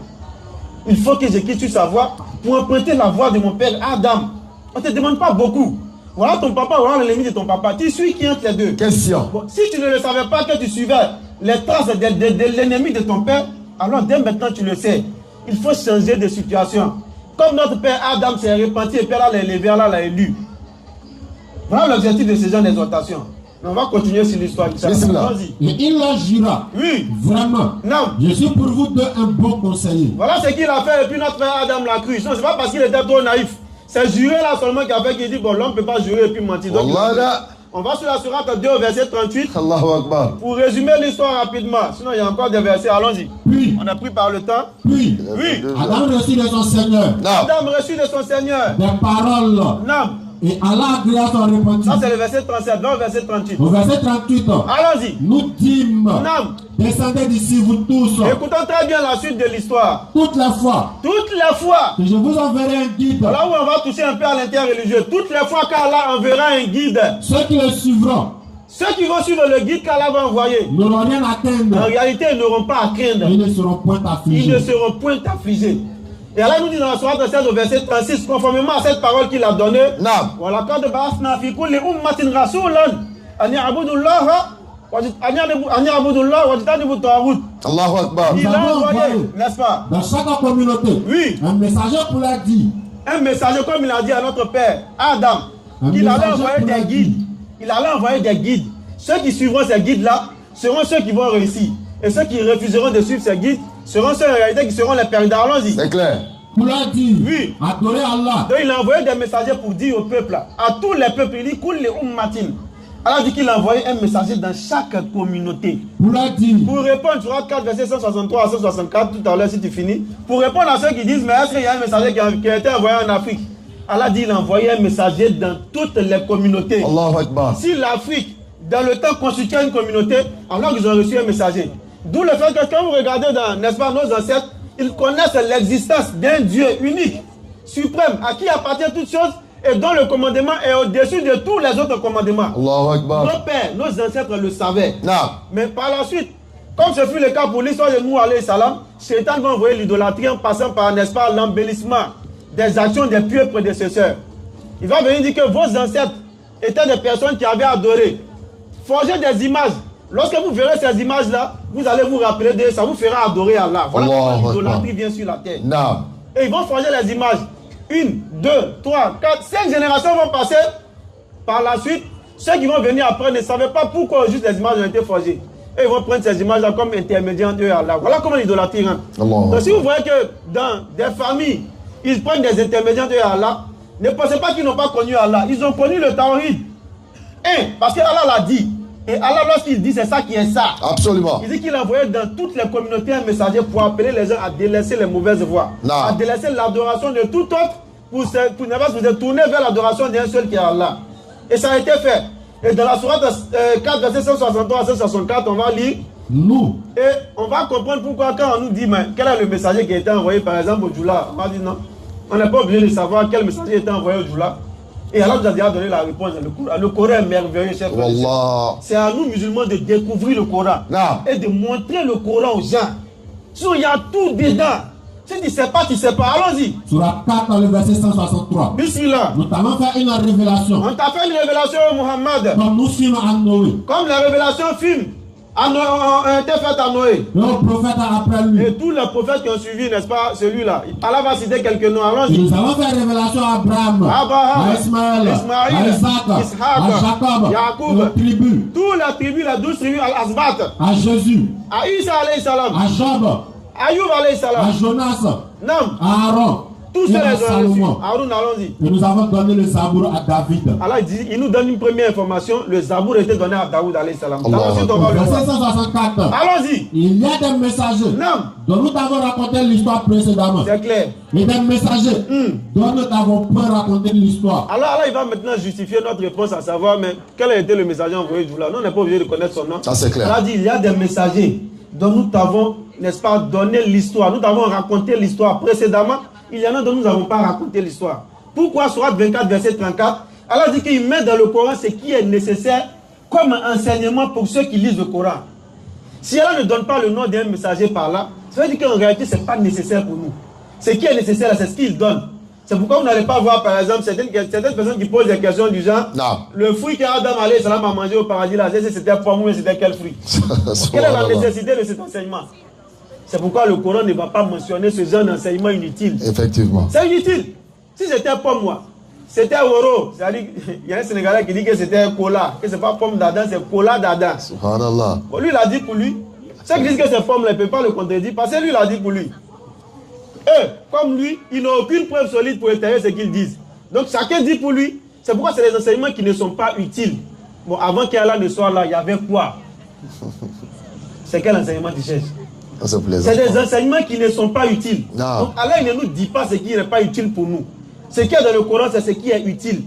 Il faut que je quitte sur sa voie pour emprunter la voie de mon père Adam. On ne te demande pas beaucoup. Voilà ton papa, voilà l'ennemi de ton papa. Tu suis qui entre les deux? Question. Bon, si tu ne le savais pas que tu suivais les traces de l'ennemi de ton père, alors dès maintenant tu le sais. Il faut changer de situation. Comme notre père Adam s'est repenti et puis Allah l'a élevé, Allah l'a élu. Voilà l'objectif de ces gens d'exhortation. On va continuer sur l'histoire. Et il leur jura. Oui. Vraiment. Non. Je suis pour vous deux un bon conseiller. Voilà ce qu'il a fait et puis notre père Adam l'a cru. Non, c'est pas parce qu'il était trop naïf. C'est jurer là seulement qu'il a fait qu'il dit bon, l'homme ne peut pas jurer et puis mentir. Donc, on va sur la sourate 2 verset 38. Allahu Akbar. Pour résumer l'histoire rapidement. Sinon il y a encore des versets. Allons-y. Puis. On a pris par le temps. Puis. Oui. Adam reçut de son Seigneur. Adam reçut de son Seigneur. Des paroles. Non. Et Allah agrée à son repentir. Ça c'est le verset 37, dans le verset 38. Au verset 38. Allons-y. Nous dîmes. Non. Descendez d'ici vous tous. Écoutons très bien la suite de l'histoire. Toutes les fois. Toutes les fois. Que je vous enverrai un guide. Là où on va toucher un peu à l'interreligieux. Toutes les fois qu'Allah enverra un guide. Ceux qui le suivront. Ceux qui vont suivre le guide qu'Allah va envoyer. N'auront rien à craindre. En réalité, ils n'auront pas à craindre. Ils ne seront point affligés. Ils ne seront point affligés. Et Allah nous dit dans la sourate 16 au verset 36, conformément à cette parole qu'il a donnée. Non. Voilà, quand de ba'athna fi kulli ummatin rasulan an ya'budullaha wa yajtanibu at-taghut. Allahu Akbar. Il a envoyé, n'est-ce pas? Dans chaque communauté. Oui. Un messager pour la dire. Un messager comme il a dit à notre père Adam. Il allait envoyer des guides. Il allait envoyer des guides. Ceux qui suivront ces guides-là seront ceux qui vont réussir. Et ceux qui refuseront de suivre ces guides seront ceux en réalité qui seront les perdants. Allons-y. C'est clair. Pour la dire. Oui. Adorer Allah. Donc il a envoyé des messagers pour dire au peuple, à tous les peuples, il dit Kulli ummatin. Allah dit qu'il a envoyé un messager dans chaque communauté. Pour la dire. Pour répondre, sur 4 verset 163 à 164, tout à l'heure si tu finis. Pour répondre à ceux qui disent, mais est-ce qu'il y a un messager qui a été envoyé en Afrique? Allah dit qu'il a envoyé un messager dans toutes les communautés. Allahu Akbar. Si l'Afrique, dans le temps, constituait une communauté, alors ils ont reçu un messager. D'où le fait que quand vous regardez dans, n'est-ce pas, nos ancêtres, ils connaissent l'existence d'un Dieu unique, suprême, à qui appartient toutes choses et dont le commandement est au-dessus de tous les autres commandements. Allahu Akbar. Nos pères, nos ancêtres le savaient. Non. Mais par la suite, Comme ce fut le cas pour l'histoire de Nuh alayhi salam, Shaitan va envoyer l'idolâtrie en passant par, n'est-ce pas, l'embellissement des actions des pieux prédécesseurs. Il va venir dire que vos ancêtres étaient des personnes qui avaient adoré. Forger des images. Lorsque vous verrez ces images-là, vous allez vous rappeler de ça, vous fera adorer Allah. Voilà comment l'idolâtrie vient sur la terre. Non. Et ils vont forger les images. 1, 2, 3, 4, 5 générations vont passer. Par la suite, ceux qui vont venir après ne savaient pas pourquoi juste les images ont été forgées. Et ils vont prendre ces images-là comme intermédiaires entre eux et Allah. Voilà comment l'idolâtrie rentre. Donc si vous voyez que dans des familles, ils prennent des intermédiaires entre eux et Allah, ne pensez pas qu'ils n'ont pas connu Allah. Ils ont connu le tawhid. Parce que Allah l'a dit. Et Allah, lorsqu'il dit c'est ça qui est ça. Absolument. Il dit qu'il a envoyé dans toutes les communautés un messager pour appeler les gens à délaisser les mauvaises voies. À délaisser l'adoration de tout autre pour se tourner vers l'adoration d'un seul qui est Allah. Et ça a été fait. Et dans la sourate 4, verset 163 à 164, on va lire. Nous. Et on va comprendre pourquoi quand on nous dit, mais quel est le messager qui a été envoyé par exemple au Djoula. On va dire non. On n'est pas obligé de savoir quel messager a été envoyé au Djoula. Et Allah nous a déjà donné la réponse dans le Coran. Le Coran est merveilleux, chef. C'est à nous musulmans de découvrir le Coran. Et de montrer le Coran aux gens. Sinon, il y a tout dedans. Si tu ne sais pas, tu ne sais pas. Allons-y. Surat 4, dans le verset 163. Bismillah. Nous t'avons fait une révélation. On t'a fait une révélation, Muhammad. Comme nous films à Noé. Comme la révélation film a été faite à Noé. Le prophète après lui. Et tous les prophètes qui ont suivi, n'est-ce pas, celui-là. Allah va citer quelques noms. Allons-y. Nous avons fait révélation à Abraham, à Ismaël, à Isaac, à Jacob, Jacob, aux tribus. Toutes les tribus, les 12 tribus, Al-Asbat. À Jésus. À Isa alayhi salam. À Job. Ayoub alayhi salam. À Jonas. Non. À Aaron. Tous ces Salomon. Aaron, allons-y. Et nous avons donné le Zabour à David. Allah il nous donne une première information. Le Zabour était donné à Daoud alayhi salam. Ensuite, on va le voir. 164. Allons-y. Il y a des messagers. Non. Dont nous t'avons raconté l'histoire précédemment. C'est clair. Et des messagers dont nous t'avons pas raconté l'histoire. Alors il va maintenant justifier notre réponse à savoir mais quel a été le messager envoyé du là. Nous on n'est pas obligé de connaître son nom. Ça c'est clair. Il a dit il y a des messagers dont nous t'avons, n'est-ce pas, donné l'histoire. Nous t'avons raconté l'histoire précédemment. Il y en a dont nous n'avons pas raconté l'histoire. Pourquoi Sourate 24, verset 34, Allah dit qu'il met dans le Coran ce qui est nécessaire comme enseignement pour ceux qui lisent le Coran. Si Allah ne donne pas le nom d'un messager par là, ça veut dire qu'en réalité, ce n'est pas nécessaire pour nous. Ce qui est nécessaire, c'est ce qu'il donne. C'est pourquoi vous n'allez pas voir, par exemple, certaines personnes qui posent des questions du genre, le fruit qu'Adam alayhi salam a mangé au paradis, là, c'était pomme ou c'était quel fruit? Quelle est la nécessité de cet enseignement? C'est pourquoi le Coran ne va pas mentionner ce genre d'enseignement inutile. Effectivement. C'est inutile. Si c'était pomme, moi, c'était oro. C'est-à-dire, il y a un Sénégalais qui dit que c'était cola, que ce n'est pas pomme d'Adam, c'est cola d'Adam. Subhanallah. Bon, lui, il a dit pour lui. Ceux qui disent que c'est pomme, il ne peut pas le contredire parce que lui, il a dit pour lui. Eux, comme lui, ils n'ont aucune preuve solide pour étayer ce qu'ils disent. Donc, chacun dit pour lui. C'est pourquoi c'est des enseignements qui ne sont pas utiles. Bon, avant qu'Allah ne soit là, il y avait quoi? C'est quel enseignement tu cherches? C'est des enseignements qui ne sont pas utiles. Non. Donc Allah ne nous dit pas ce qui n'est pas utile pour nous. Ce qui est dans le Coran, c'est ce qui est utile.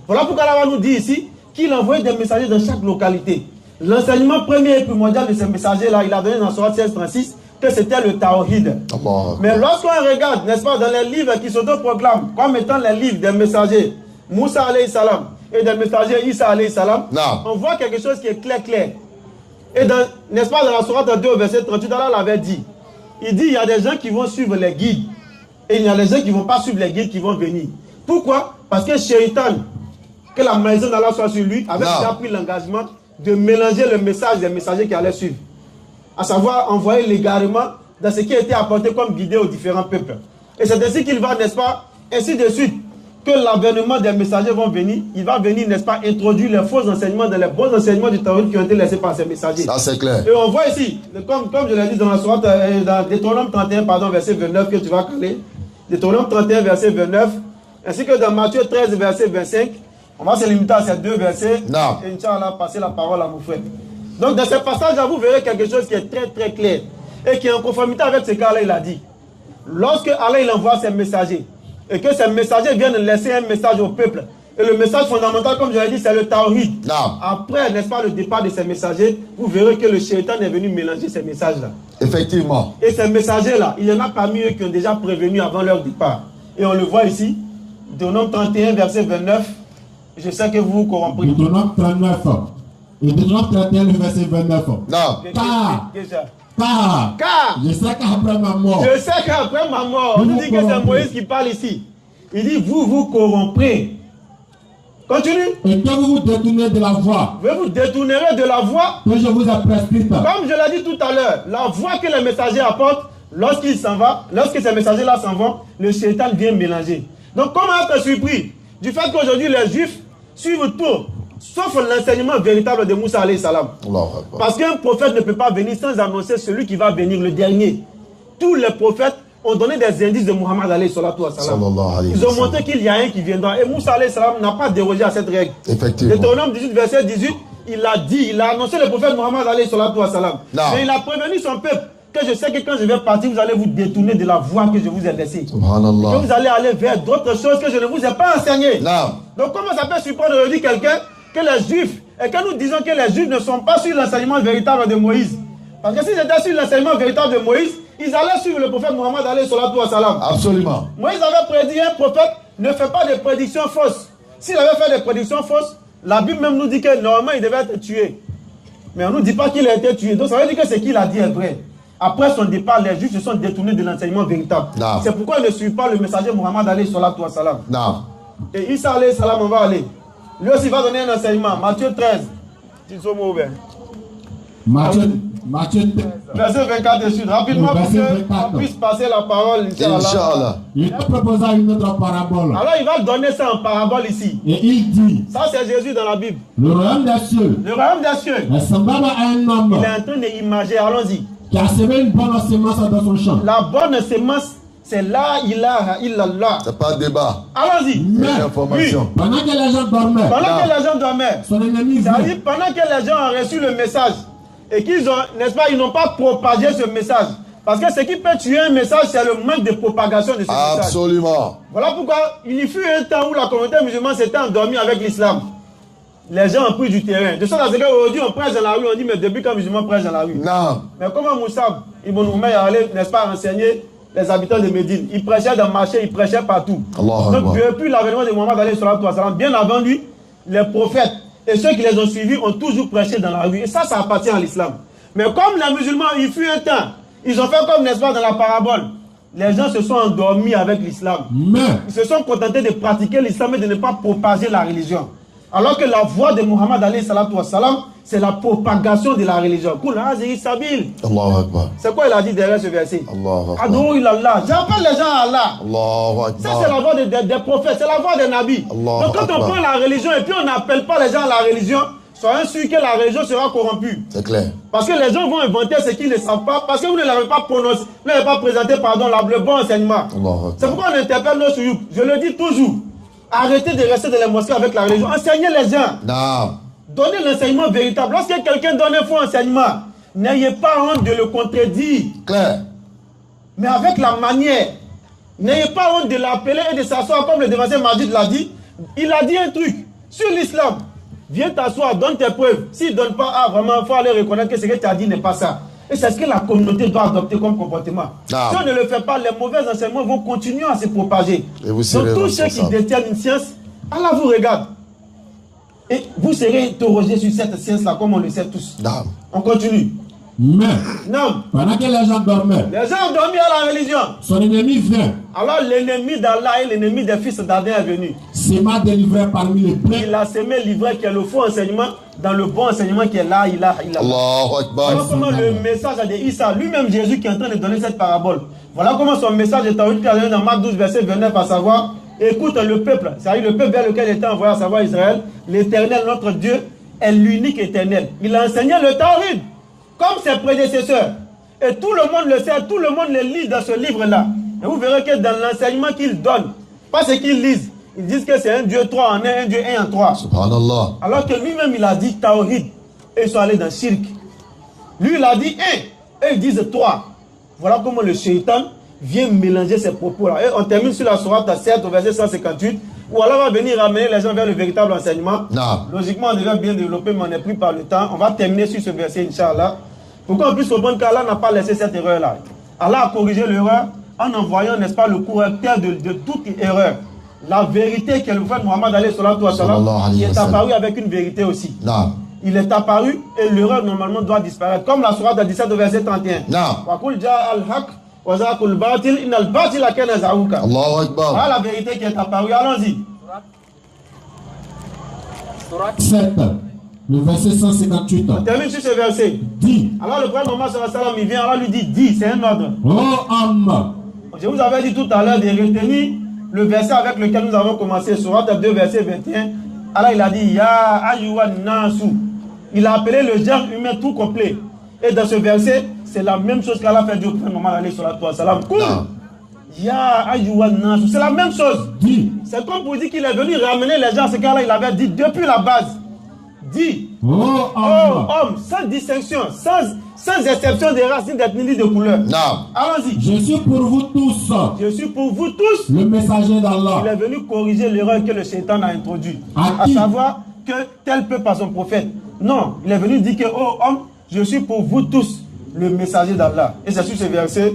Voilà pourquoi Allah nous dit ici qu'il envoie des messagers dans chaque localité. L'enseignement premier et primordial de ces messagers-là, il a donné dans Sourate 16:36 que c'était le Tawhid. Mais lorsqu'on regarde, n'est-ce pas, dans les livres qui s'autoproclament comme étant les livres des messagers, Moussa alayhi salam et des messagers Isa alayhi salam, on voit quelque chose qui est clair. Et n'est-ce pas, dans la Sourate 2, verset 38, Allah l'avait dit. Il dit, il y a des gens qui vont suivre les guides. Et il y a des gens qui ne vont pas suivre les guides qui vont venir. Pourquoi? Parce que Shaitan, que la maison d'Allah soit sur lui, avait déjà pris l'engagement de mélanger le message des messagers qui allaient suivre. À savoir, envoyer l'égarement dans ce qui a été apporté comme guidé aux différents peuples. Et c'est ainsi qu'il va, n'est-ce pas, ainsi de suite, que l'avènement des messagers vont venir, il va venir, n'est-ce pas, introduire les faux enseignements dans les bons enseignements du Tawhid qui ont été laissés par ces messagers. Ça c'est clair. Et on voit ici, comme je l'ai dit dans la sourate, dans Deutéronome 31, pardon, verset 29, que tu vas caler, Deutéronome 31, verset 29, ainsi que dans Matthieu 13, verset 25, on va se limiter à ces deux versets, et Inch'Allah, passer la parole à mon frère. Donc dans ce passage-là, vous verrez quelque chose qui est très très clair, et qui est en conformité avec ce qu'Allah il a dit. Lorsque Allah il envoie ses messagers, et que ces messagers viennent laisser un message au peuple. Et le message fondamental, comme je l'ai dit, c'est le Tawhid. Après, n'est-ce pas, le départ de ces messagers, vous verrez que le Shaitan est venu mélanger ces messages-là. Effectivement. Et ces messagers-là, il y en a parmi eux qui ont déjà prévenu avant leur départ. Et on le voit ici, Deutéronome 31, verset 29. Je sais que vous vous corrompez. Deutéronome 39, Et Deutéronome 31, le verset 29. Car je sais qu'après ma mort. Je sais qu'après ma mort. On nous dit que c'est Moïse qui parle ici. Il dit vous vous corromprez. Continue. Et que vous vous détournerez de la voie. Vous détournerez de la voie que je vous ai prescrite. Comme je l'ai dit tout à l'heure, la voie que les messagers apportent, lorsqu'ils s'en vont, lorsque ces messagers-là s'en vont, le Shaitan vient mélanger. Donc comment être surpris du fait qu'aujourd'hui les Juifs suivent tout, sauf l'enseignement véritable de Moussa alayhi salam. Parce qu'un prophète ne peut pas venir sans annoncer celui qui va venir, le dernier. Tous les prophètes ont donné des indices de Muhammad alayhi salam. Ils ont montré qu'il y a un qui viendra. Et Moussa alayhi salam n'a pas dérogé à cette règle. Effectivement. Deutéronome 18, verset 18, il a dit, il a annoncé le prophète Muhammad alayhi salam. Mais il a prévenu son peuple que je sais que quand je vais partir, vous allez vous détourner de la voie que je vous ai laissée. Que vous allez aller vers d'autres choses que je ne vous ai pas enseignées. Donc comment ça peut surprendre de dire quelqu'un que les Juifs, et que nous disons que les Juifs ne sont pas sur l'enseignement véritable de Moïse? Parce que s'ils étaient sur l'enseignement véritable de Moïse, ils allaient suivre le prophète Muhammad alayhi salam. Absolument. Moïse avait prédit, un prophète ne fait pas de prédictions fausses. S'il avait fait des prédictions fausses, la Bible même nous dit que normalement il devait être tué. Mais on ne nous dit pas qu'il a été tué. Donc ça veut dire que ce qu'il a dit est vrai. Après son départ, les Juifs se sont détournés de l'enseignement véritable. C'est pourquoi ils ne suivent pas le messager Muhammad alayhi salam. Et Isa alayhi salam, on va aller. Lui aussi va donner un enseignement. Matthieu 13. Matthieu 13. Verset 24 dessus. Rapidement pour qu'on puisse passer la parole. Inch'Allah. Il proposa une autre parabole. Alors il va donner ça en parabole ici. Et il dit. Ça c'est Jésus dans la Bible. Le royaume des cieux. Le royaume des cieux. Est semblable à un homme. Il est en train d'imager. Allons-y. Qui a semé une bonne semence dans son champ. La bonne semence, c'est la ilaha illallah. C'est pas un débat. Allons-y. Information. Oui. Pendant que les gens dormaient. Son ennemi vient. C'est-à-dire pendant que les gens ont reçu le message et qu'ils ont, n'est-ce pas, ils n'ont pas propagé ce message. Parce que ce qui peut tuer un message, c'est le manque de propagation de ce message. Absolument. Voilà pourquoi il fut un temps où la communauté musulmane s'était endormie avec l'islam. Les gens ont pris du terrain. De sorte à ce qu'aujourd'hui on prêche dans la rue, on dit mais depuis quand les musulmans prêchent dans la rue? Non. Mais comment Moussa Ibn Umayr allait, n'est-ce pas, enseigner les habitants de Médine? Il prêchait dans le marché, il prêchait partout. Donc depuis l'avènement de Muhammad alayhi salam, bien avant lui, les prophètes et ceux qui les ont suivis ont toujours prêché dans la rue. Et ça appartient à l'islam. Mais comme les musulmans, il fut un temps, ils ont fait comme, n'est-ce pas, dans la parabole. Les gens se sont endormis avec l'islam. Ils se sont contentés de pratiquer l'islam et de ne pas propager la religion. Alors que la voie de Muhammad alayhi salam, c'est la propagation de la religion. C'est quoi il a dit derrière ce verset? J'appelle les gens à Allah. Ça c'est la voie des prophètes, c'est la voie des nabis. Donc quand on prend la religion et puis on n'appelle pas les gens à la religion, soyez sûr que la religion sera corrompue. C'est clair. Parce que les gens vont inventer ce qu'ils ne savent pas, parce que vous ne l'avez pas prononcé, vous n'avez pas présenté, le bon enseignement. C'est pourquoi on interpelle nos souyouk. Je le dis toujours. Arrêtez de rester dans les mosquées avec la religion. Enseignez les gens. Donnez l'enseignement véritable. Lorsque quelqu'un donne un faux enseignement, n'ayez pas honte de le contredire. Clair. Mais avec la manière. N'ayez pas honte de l'appeler et de s'asseoir comme le dévancier Majid l'a dit. Il a dit un truc sur l'islam. Viens t'asseoir, donne tes preuves. S'il ne donne pas, vraiment, il faut aller reconnaître que ce que tu as dit n'est pas ça. Et c'est ce que la communauté doit adopter comme comportement. Si on ne le fait pas, les mauvais enseignements vont continuer à se propager. Donc tous ceux qui détiennent une science, Allah vous regarde. Et vous serez interrogés sur cette science-là, comme on le sait tous. On continue. Mais, pendant que les gens dormaient, les gens ont dormi à la religion. Son ennemi vient. Alors l'ennemi d'Allah et l'ennemi des fils d'Adam est venu. Séma délivré parmi les prêts. Il a semé livré qui est le faux enseignement dans le bon enseignement qui est là, il a. Voilà comment le message de Isa, lui-même Jésus qui est en train de donner cette parabole. Voilà comment son message est envoyé dans Marc 12, verset 29, à savoir, écoute le peuple, c'est-à-dire le peuple vers lequel il était envoyé, à savoir Israël, l'Éternel, notre Dieu, est l'unique éternel. Il a enseigné le Tawhid, comme ses prédécesseurs. Et tout le monde le sait, tout le monde le lit dans ce livre-là. Et vous verrez que dans l'enseignement qu'ils donnent, pas ce qu'ils lisent, ils disent que c'est un Dieu 3 en 1, un Dieu 1 en 3. Subhanallah. Alors que lui-même, il a dit Tawhid. Et ils sont allés dans Shirk. Lui, il a dit 1. Et ils disent 3. Voilà comment le shaitan vient mélanger ses propos-là. Et on termine sur la sourate 7 au verset 158. Où Allah va venir ramener les gens vers le véritable enseignement. Logiquement, on devait bien développer, mais on n'est plus par le temps. On va terminer sur ce verset, Inch'Allah. Pour qu'on puisse comprendre qu'Allah n'a pas laissé cette erreur-là. Allah a corrigé l'erreur en envoyant, n'est-ce pas, le correcteur de toute erreur. La vérité que le prophète Muhammad alayhi salatu wa salam, qui est apparu avec une vérité aussi. il est apparu et l'erreur normalement doit disparaître. Comme la sourate 17 au verset 31. Allahu Akbar. Voilà la vérité qui est apparue. Allons-y. 7, le verset 158. On termine sur ce verset. Dis. Alors le prophète Mohammed sallallahu alayhi wa sallam, il vient, alors lui dit, dis, c'est un ordre. Oh homme. Je vous avais dit tout à l'heure de retenir le verset avec lequel nous avons commencé, sourate 2, verset 21. Alors il a dit, Ya ayyuhan nasu. Il a appelé le genre humain tout complet. Et dans ce verset, c'est la même chose qu'Allah fait du prophète Mohammed alayhi wa sallam. Ya ayyuhan nasu. C'est la même chose. C'est comme pour dire qu'il est venu ramener les gens à ce qu'Allah il avait dit depuis la base. Dis, oh homme, sans distinction, sans exception de race, ni d'ethnie, ni de couleur. Allons-y. Je suis pour vous tous. Je suis pour vous tous. Le messager d'Allah. Il est venu corriger l'erreur que le Shaitan a introduite. À savoir que tel peuple par son prophète. Non, il est venu dire que, oh homme, je suis pour vous tous le messager d'Allah. Et c'est sur ce verset,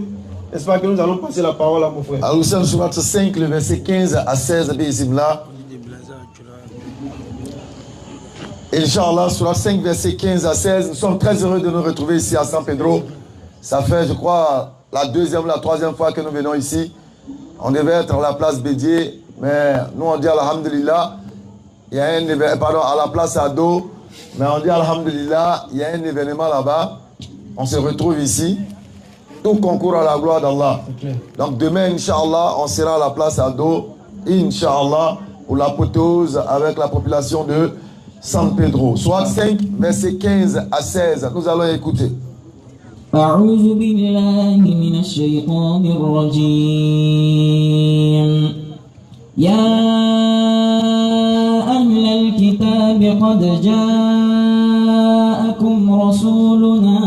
j'espère que nous allons passer la parole à mon frère. Alors, c'est surat 5, le verset 15 à 16, là. Inch'Allah, surat 5, verset 15 à 16. Nous sommes très heureux de nous retrouver ici à San Pedro. Ça fait, je crois, la deuxième ou la troisième fois que nous venons ici. On devait être à la place Bédier, mais nous on dit Alhamdulillah. Il y a un événement, pardon, à la place Ado, mais on dit Alhamdulillah, il y a un événement là-bas. On se retrouve ici. Tout concourt à la gloire d'Allah. Donc demain, Inch'Allah, on sera à la place Ado, Inch'Allah, pour l'apothéose avec la population de San Pedro. Soit 5, verset 15 à 16. Nous allons écouter. أعوذ بالله من الشيطان الرجيم يا أهل الكتاب قد جاءكم رسولنا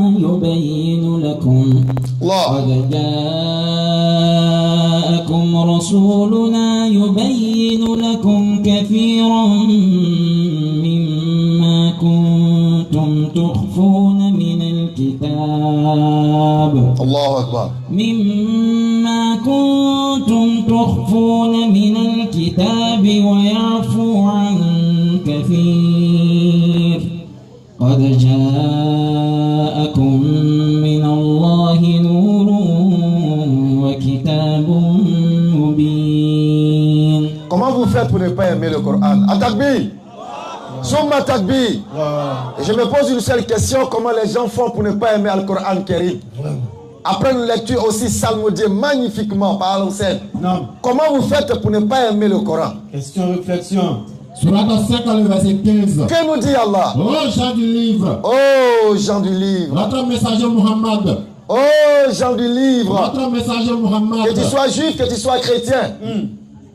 يبين لكم كثيرا مما كنتم تخفون من الكتاب الله أكبر مما كنتم تخفون من الكتاب ويعفو عن كثير قد جاءكم من الله نور وكتاب مبين. Comment vous faites pour ne pas aimer le Coran? Atakbir, Summa takbir. Et je me pose une seule question, comment les gens font pour ne pas aimer le Coran Karim? Après une lecture aussi salmodiée magnifiquement par Al-Hussein, comment vous faites pour ne pas aimer le Coran? Question, réflexion. Surat 5, le verset 15. Que nous dit Allah? Oh gens du livre. Oh gens du livre. Votre messager Muhammad. Oh gens du livre. Votre messager Muhammad. Que tu sois juif, que tu sois chrétien.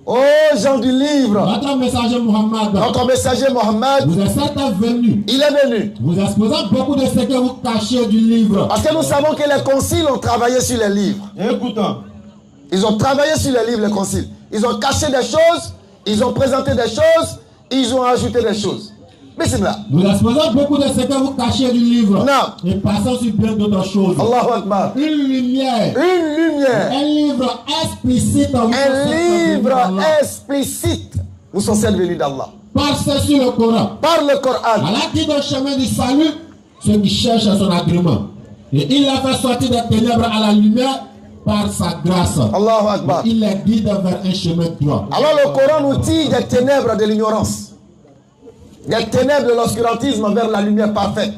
Oh gens du livre. Notre messager Muhammad. Notre messager Mohammed. Vous êtes certes venu. Il est venu. Vous exposant beaucoup de ce que vous cachez du livre. Parce que nous savons que les conciles ont travaillé sur les livres. Écoutons. Ils ont travaillé sur les livres, les conciles. Ils ont caché des choses, ils ont présenté des choses, ils ont ajouté des choses. Mais c'est là. Nous exposons beaucoup de ce que vous cachez du livre. Non. Et passons sur plein d'autres choses. Allahu Akbar. Une lumière. Une lumière. Un livre explicite. Un livre explicite. Nous sommes venus d'Allah. Parce sur le Coran. Par le Coran. Allah dit dans le chemin du salut, ceux qui cherchent son agrément. Et il l'a fait sortir des ténèbres à la lumière par sa grâce. Allahu Akbar. Il les guide vers un chemin droit. Alors le Coran nous tire des ténèbres de l'ignorance, des ténèbres de l'obscurantisme vers la lumière parfaite,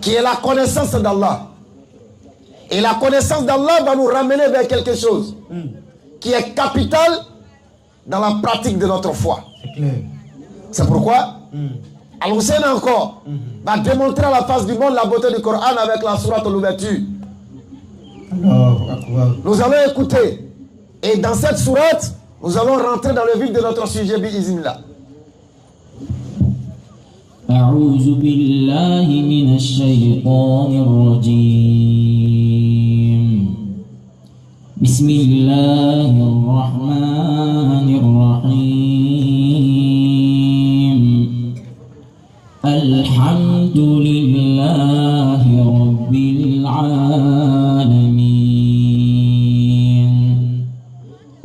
qui est la connaissance d'Allah. Et la connaissance d'Allah va nous ramener vers quelque chose qui est capital dans la pratique de notre foi. C'est pourquoi Al-Hussein encore va démontrer à la face du monde la beauté du Coran avec la sourate l'ouverture. Nous allons écouter. Et dans cette sourate, nous allons rentrer dans le vif de notre sujet bi-iznillah. أعوذ بالله من الشيطان الرجيم بسم الله الرحمن الرحيم الحمد لله رب العالمين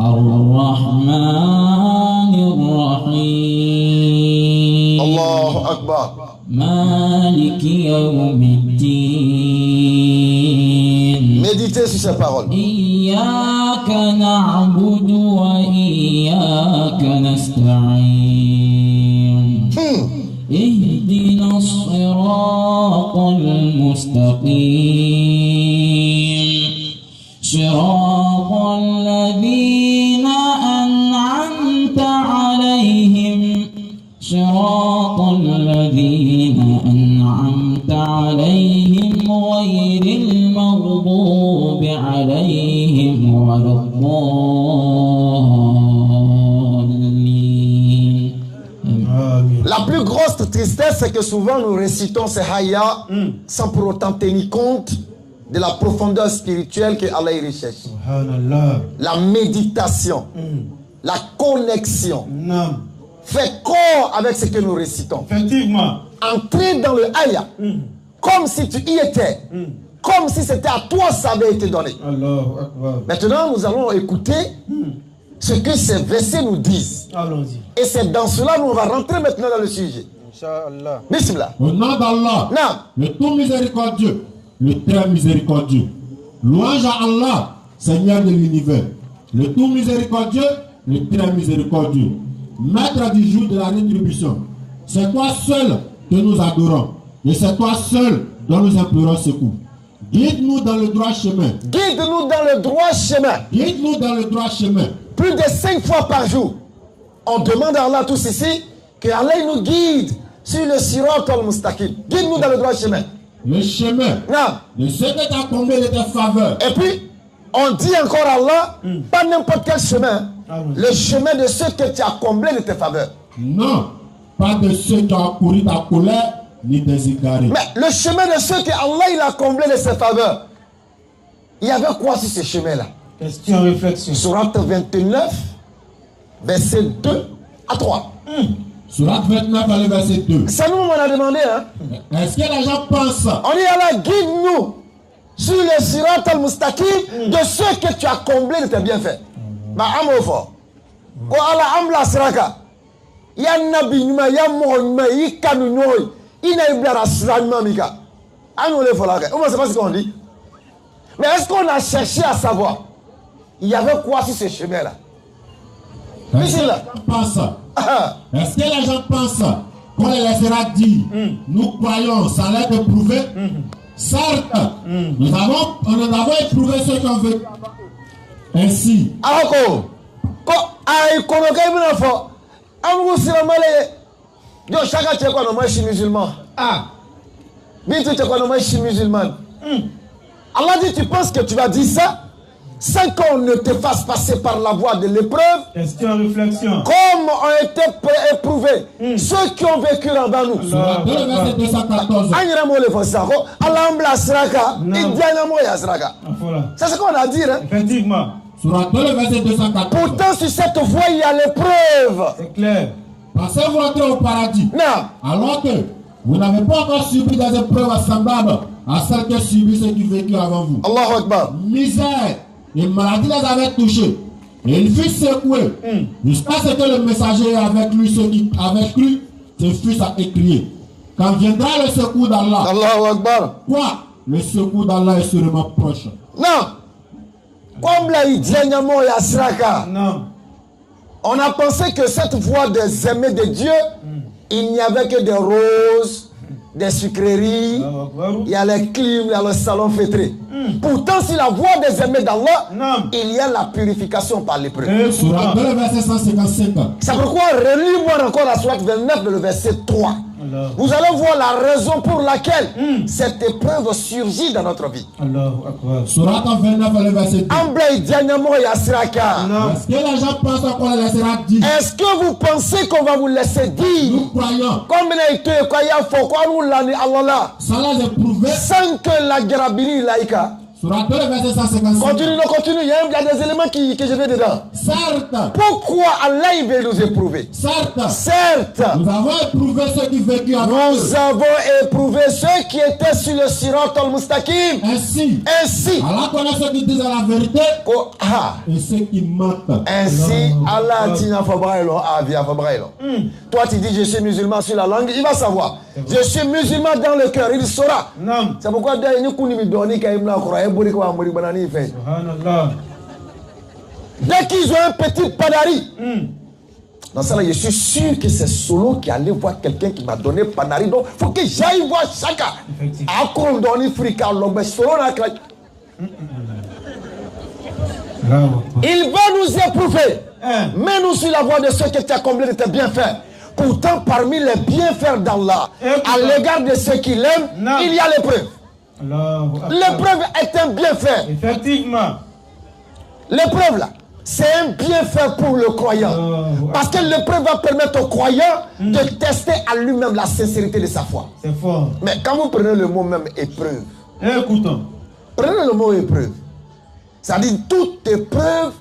الرحمن الرحيم الله أكبر مالك يوم الدين. Méditez sur ces paroles. إياك نعبد وإياك نستعين. اهدنا الصراط المستقيم صراط الذين أنعمت عليهم غير المغضوب عليهم ولا الضالين. La plus grosse tristesse, c'est que souvent nous récitons ces hayas sans pour autant tenir compte de la profondeur spirituelle que Allah y recherche. La méditation, la connexion, fait corps avec ce que nous récitons. Effectivement. Entrer dans le haya comme si tu y étais, comme si c'était à toi ça avait été donné. Maintenant, nous allons écouter ce que ces versets nous disent. Allons-y. Et c'est dans cela que nous va rentrer maintenant dans le sujet. Inch'Allah. Bismillah. Au nom d'Allah, le tout miséricordieux, le très miséricordieux. Louange à Allah, Seigneur de l'univers. Le tout miséricordieux, le très miséricordieux. Maître du jour de la rétribution. C'est toi seul que nous adorons. Et c'est toi seul dont nous implorons secours. Guide-nous dans le droit chemin. Guide-nous dans le droit chemin. Guide-nous dans le droit chemin. Plus de 5 fois par jour, on demande à Allah tous ici que Allah nous guide sur le sirat al-mustaqim. Guide-nous dans le droit chemin. Le chemin de ce que tu as comblé de tes faveurs. Et puis, on dit encore à Allah, pas n'importe quel chemin. Le chemin de ceux que tu as comblé de tes faveurs. Non, pas de ceux qui ont couru ta colère, ni des égarés. Mais le chemin de ceux que Allah il a comblé de ses faveurs. Il y avait quoi sur ce chemin-là? Question réflexion. Sourate 29, verset 2 à 3. Sourate 29, verset 2. Ça nous m'en a demandé, hein? Est-ce que les gens pensent? On dit Allah, guide-nous sur le sirat al-mustaqim de ceux que tu as comblés de tes bienfaits. Ma amofo. Ko Allah amla siraka. Ya nabi nyuma ya mo nyuma yi kanu nyoy. Ina iblara sirama mika. Anu le folaka. On ne sait pas ce qu'on dit. Mais est-ce qu'on a cherché à savoir il y avait quoi sur ce chemin-là? Est-ce que les gens pensent qu'on les laissera dire nous croyons sans l'être éprouvé? Certes, nous en avons éprouvé ceux qui ont vécu ainsi. Ahoko, ko ay kono kay mina fo. Amu siramale. Yo chaka che ko no machi musulman. Bitu che ko no machi musulman. Allah dit tu penses que tu vas dire ça sans qu'on ne te fasse passer par la voie de l'épreuve. Question réflexion. Comme ont été éprouvés ceux qui ont vécu en nous. Sur le verset 214. C'est ce qu'on a dit. Hein? Effectivement. Sur le verset 214. Pourtant sur cette voie il y a l'épreuve. C'est clair. Pensez-vous entrer au paradis? Non. Alors que vous n'avez pas encore subi des épreuves semblables à celles que subissent ceux qui vécurent avant vous. Allahu Akbar. Misère et maladie les avaient touchés. Et il fut secoué. Jusqu'à ce que le messager avec lui, ceux qui avaient cru, se fussent à écrier. Quand viendra le secours d'Allah? Allahu Akbar. Quoi? Le secours d'Allah est sûrement proche. Non. Comme l'a dit Yasraka. Non. On a pensé que cette voie des aimés de Dieu, il n'y avait que des roses, des sucreries, il y a les clims, il y a le salon fêtré. Pourtant, sur la voie des aimés d'Allah, il y a la purification par l'épreuve. Sourate 2, verset 155. C'est pourquoi relis-moi encore la sourate 29, le verset 3. Vous allez voir la raison pour laquelle cette épreuve surgit dans notre vie. Sourate 29, le verset 2. Est-ce que les gens pensent qu'on les laissera dire? Est-ce que vous pensez qu'on va vous laisser dire? Nous croyons. Sans Sans les éprouver. que la garabini laïka. Surah 2, verset 155. Continue. Il y a des éléments que je vais dedans. Certes. Pourquoi Allah il veut nous éprouver? Certes. Nous avons éprouvé ceux qui vécurent avant eux. Nous avons éprouvé ceux qui étaient sur le sirat al-mustaqim. Ainsi. Allah connaît ceux qui disent la vérité et ceux qui mentent. Ainsi, Allah dit toi tu dis je suis musulman sur la langue, il va savoir. Je suis musulman dans le cœur, il saura. C'est pourquoi dès qu'ils ont un petit padari, dans ça là, je suis sûr que c'est Solo qui allait voir quelqu'un qui m'a donné padari. Donc il faut que j'aille voir chacun. Il va nous éprouver. Mets-nous sur la voie de ceux qui t'ont comblé de tes bienfaits. Pourtant, parmi les bienfaits d'Allah, à l'égard de ceux qui l'aiment, il y a l'épreuve. L'épreuve est un bienfait. Effectivement. L'épreuve là, c'est un bienfait pour le croyant. Parce que l'épreuve va permettre au croyant de tester à lui-même la sincérité de sa foi. C'est fort. Mais quand vous prenez le mot même épreuve, écoutons. Prenez le mot épreuve. C'est-à-dire toute épreuve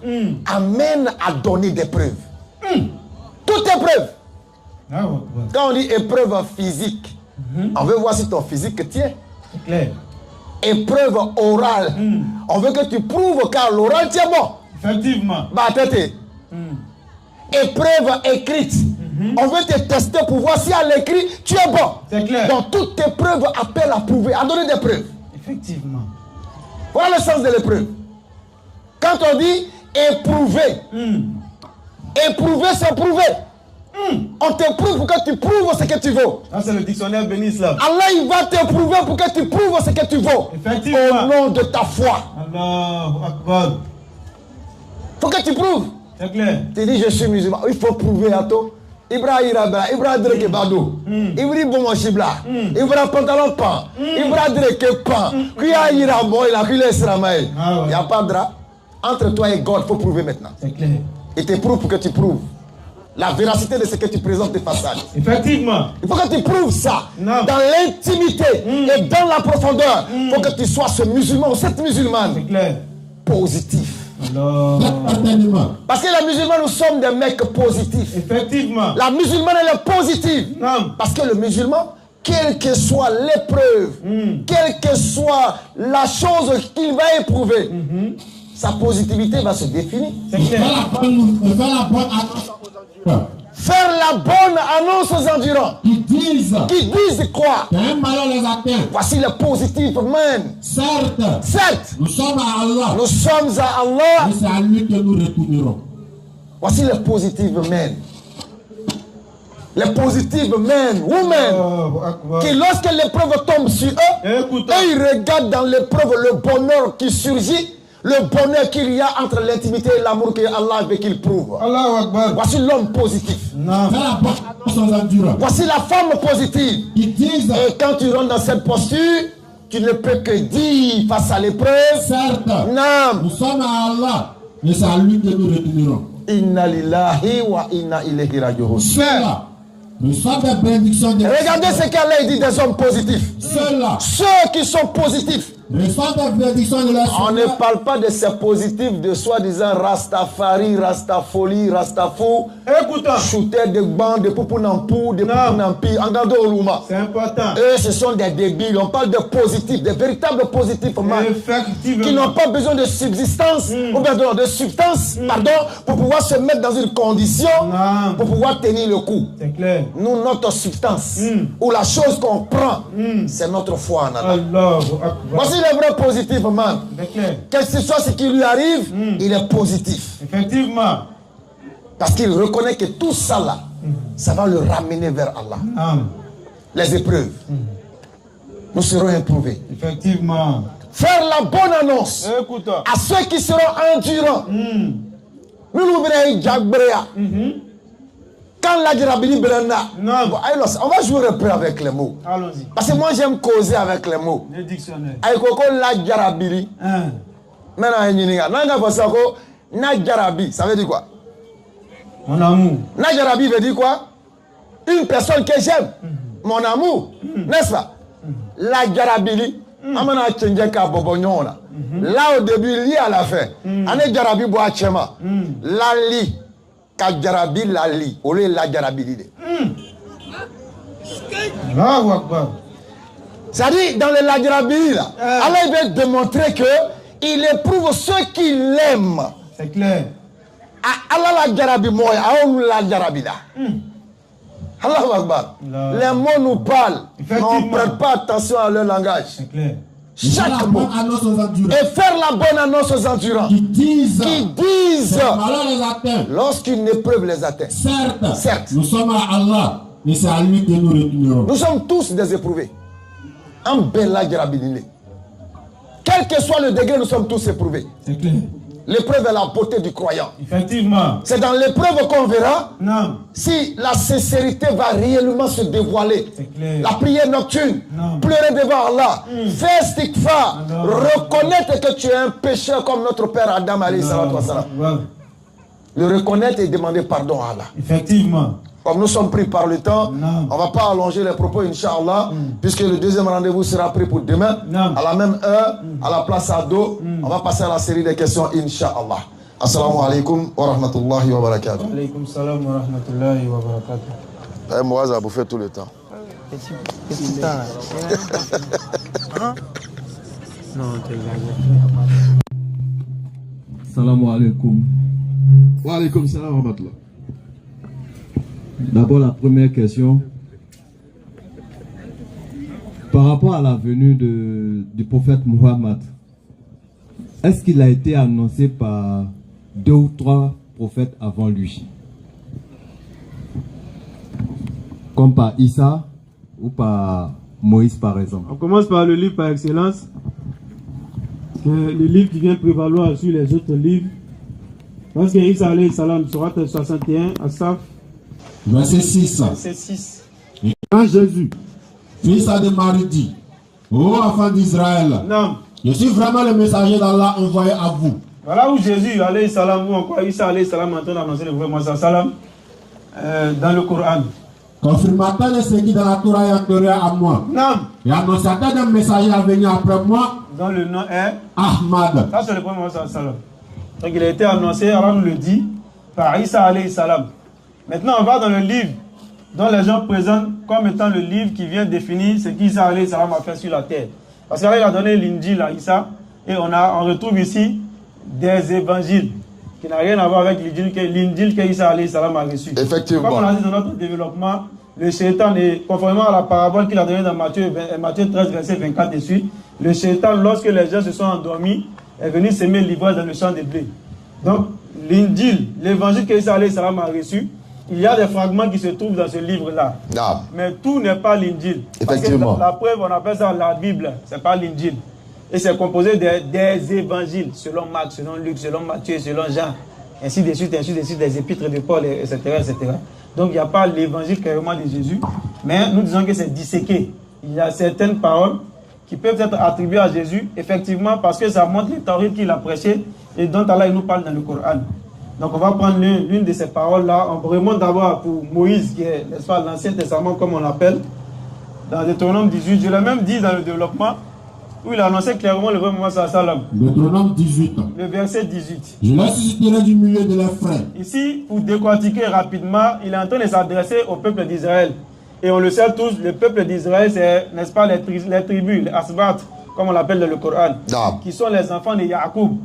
amène à donner des preuves. Toute épreuve. Quand on dit épreuve physique, on veut voir si ton physique tient. C'est clair. Épreuve orale, on veut que tu prouves car l'oral tient bon. Effectivement. Épreuve écrite, on veut te tester pour voir si à l'écrit tu es bon. C'est clair. Donc toute épreuve appelle à prouver, à donner des preuves. Effectivement. Voilà le sens de l'épreuve. Quand on dit éprouver, éprouver c'est prouver. On t'éprouve pour que tu prouves ce que tu vaux. Ça c'est le dictionnaire béni islam. Allah il va t'éprouver pour que tu prouves ce que tu vaux. Effectivement. Au nom de ta foi. Allahu Akbar. Faut que tu prouves. C'est clair. Tu dis je suis musulman. Il faut prouver à toi. Ibrahim Drake Bado. Ibrahim Bomoshibla. Ibrahim Pantalon Pan. Ibrahim Drake Pan. Qui a Iramo, il a pris l'Israël. Il n'y a pas de drap. Entre toi et God, il faut prouver maintenant. C'est clair. Il te prouve pour que tu prouves la véracité de ce que tu présentes de façade. Effectivement. Il faut que tu prouves ça. Non. Dans l'intimité et dans la profondeur. Il faut que tu sois ce musulman ou cette musulmane. C'est clair. Positif. Alors... Parce que les musulmans, nous sommes des mecs positifs. Effectivement. La musulmane, elle est positive. Non. Parce que le musulman, quelle que soit l'épreuve, quelle que soit la chose qu'il va éprouver, sa positivité va se définir. Faire la bonne annonce aux endurants. Qui disent quoi? qu'un malheur les atteint. Voici le positif, man. Certes, nous sommes à Allah. Nous sommes à Allah. Et c'est à lui que nous retournerons. Voici le positif, man. Les positifs men, women, qui lorsque l'épreuve tombe sur eux, et ils regardent dans l'épreuve le bonheur qui surgit, le bonheur qu'il y a entre l'intimité et l'amour que Allah veut qu'il prouve. Voici l'homme positif. Voici la femme positive. Et quand tu rentres dans cette posture, tu ne peux que dire face à l'épreuve. Certes, non. Nous sommes à Allah, mais c'est à lui que nous retournerons. Inna lillahi wa inna ilayhi raji'un. Nous sommes des bénédictions de... Regardez ce qu'Allah dit des hommes positifs. Ceux qui sont positifs. On ne parle pas de ces positifs de soi-disant Rastafari, Rastafoli, Rastafou. Shooter de bandes, de Poupounampu, de Poupounampi, Angado Oluma. C'est important. Eux, ce sont des débiles. On parle de positifs, de véritables positifs, qui n'ont pas besoin de subsistance, ou bien de substance, pardon, pour pouvoir se mettre dans une condition, pour pouvoir tenir le coup. C'est clair. Nous, notre substance, ou la chose qu'on prend, c'est notre foi en Allah. Voici le vrai positif, man. Quel que soit ce qui lui arrive, il est positif. Effectivement. Parce qu'il reconnaît que tout ça là, ça va le ramener vers Allah. Les épreuves. Nous serons éprouvés. Effectivement. Faire la bonne annonce à ceux qui seront endurants. Quand la Jarabili Brenda, on va jouer un peu avec les mots. Allons-y. Parce que moi j'aime causer avec les mots. Le dictionnaire. Aïkoko la Jarabili. Na Jarabi, ça veut dire quoi? Mon amour. Na Jarabi veut dire quoi? Une personne que j'aime. Mon amour. N'est-ce pas? La Jarabili. Amana Tchenjeka Bobonyona. Là au début, li à la fin. Ane Jarabi Boachema. Lali. Kajarabi Lali. Olé la Jarabi Lide. C'est-à-dire, dans le Lajarabi, Allah il veut démontrer que il éprouve ceux qui l'aiment. C'est clair. Allah la Jarabi Moya, Allah la Jarabi là. Allah Akbar. Les mots nous parlent, mais on ne prête pas attention à leur langage. C'est clair. Chaque mot. Et faire la bonne annonce aux endurants. Qui disent lorsqu'une épreuve les atteint. Certes, nous sommes à Allah, mais c'est à lui que nous retournerons. Nous sommes tous des éprouvés. En bella Jarabinine. Quel que soit le degré, nous sommes tous éprouvés. C'est clair. L'épreuve est la beauté du croyant. Effectivement. C'est dans l'épreuve qu'on verra si la sincérité va réellement se dévoiler. La prière nocturne, pleurer devant Allah, faire istighfar, reconnaître que tu es un pécheur comme notre père Adam alayhi salatu wa salam. Le reconnaître et demander pardon à Allah. Effectivement. Comme nous sommes pris par le temps, on ne va pas allonger les propos, Inch'Allah, puisque le deuxième rendez-vous sera pris pour demain, à la même heure, à la place Ado. On va passer à la série de questions, Inch'Allah. Assalamu alaikum wa rahmatullahi wa barakatuh. Wa alaikum salam wa rahmatullahi wa barakatuh. Moaz a bouffé tout le temps. Petit temps. Non, t'es Assalamu alaikum. Wa alaikum salam wa rahmatullah. D'abord, la première question. Par rapport à la venue du prophète Muhammad, est-ce qu'il a été annoncé par 2 ou 3 prophètes avant lui? Comme par Issa ou par Moïse, par exemple? On commence par le livre par excellence. Le livre qui vient prévaloir sur les autres livres. Parce que Issa alayhi salam, surat 61, Asaf. Verset 6. Verset 6. Et quand Jésus, fils de Marie, dit: ô enfants d'Israël, je suis vraiment le messager d'Allah envoyé à vous. Voilà où Jésus alayhi salam, ou encore Issa alayhi salam, en train d'annoncer le prophète salam dans le Coran. Confirmateur de ce qui dans la Torah est entouré à moi. Et annonciateur d'un messager à venir après moi, dont le nom est Ahmad. Ça c'est le prophète salam. Donc il a été annoncé, Allah nous le dit, par Issa alayhi salam. Maintenant, on va dans le livre dont les gens présentent comme étant le livre qui vient définir ce qu'Issa alayhi salam a fait sur la terre. Parce qu'Allah a donné l'Injil à Issa et on retrouve ici des évangiles qui n'ont rien à voir avec l'Injil qu'Issa alayhi salam a reçu. Effectivement. Comme on a dit dans notre développement, le shaitan, conformément à la parabole qu'il a donnée dans Matthieu 13, verset 24 et suite, le shaitan, lorsque les gens se sont endormis, est venu s'aimer l'ivresse dans le champ de blé. Donc, l'Injil, l'évangile qu'Issa alayhi salam a reçu, il y a des fragments qui se trouvent dans ce livre-là. Mais tout n'est pas l'Injil. Effectivement. La preuve, on appelle ça la Bible, c'est pas l'Injil. Et c'est composé des évangiles, selon Marc, selon Luc, selon Matthieu, selon Jean, ainsi de suite, des épîtres de Paul, etc. etc. Donc il n'y a pas l'évangile carrément de Jésus, mais nous disons que c'est disséqué. Il y a certaines paroles qui peuvent être attribuées à Jésus, effectivement, parce que ça montre les théories qu'il a prêchées et dont Allah nous parle dans le Coran. Donc on va prendre l'une de ces paroles-là. On remonte d'abord pour Moïse, qui est, n'est-ce pas, l'Ancien Testament, comme on l'appelle, dans Deutéronome 18. Je l'ai même dit dans le développement, où il a annoncé clairement le vrai Mohammed sallam. Deutéronome 18. Le verset 18. Je les susciterai du milieu de leurs frères. Ici, pour décortiquer rapidement, il est en train de s'adresser au peuple d'Israël. Et on le sait tous, le peuple d'Israël, c'est, n'est-ce pas, les tribus, les Asbat, comme on l'appelle dans le Coran, qui sont les enfants de Yacoub.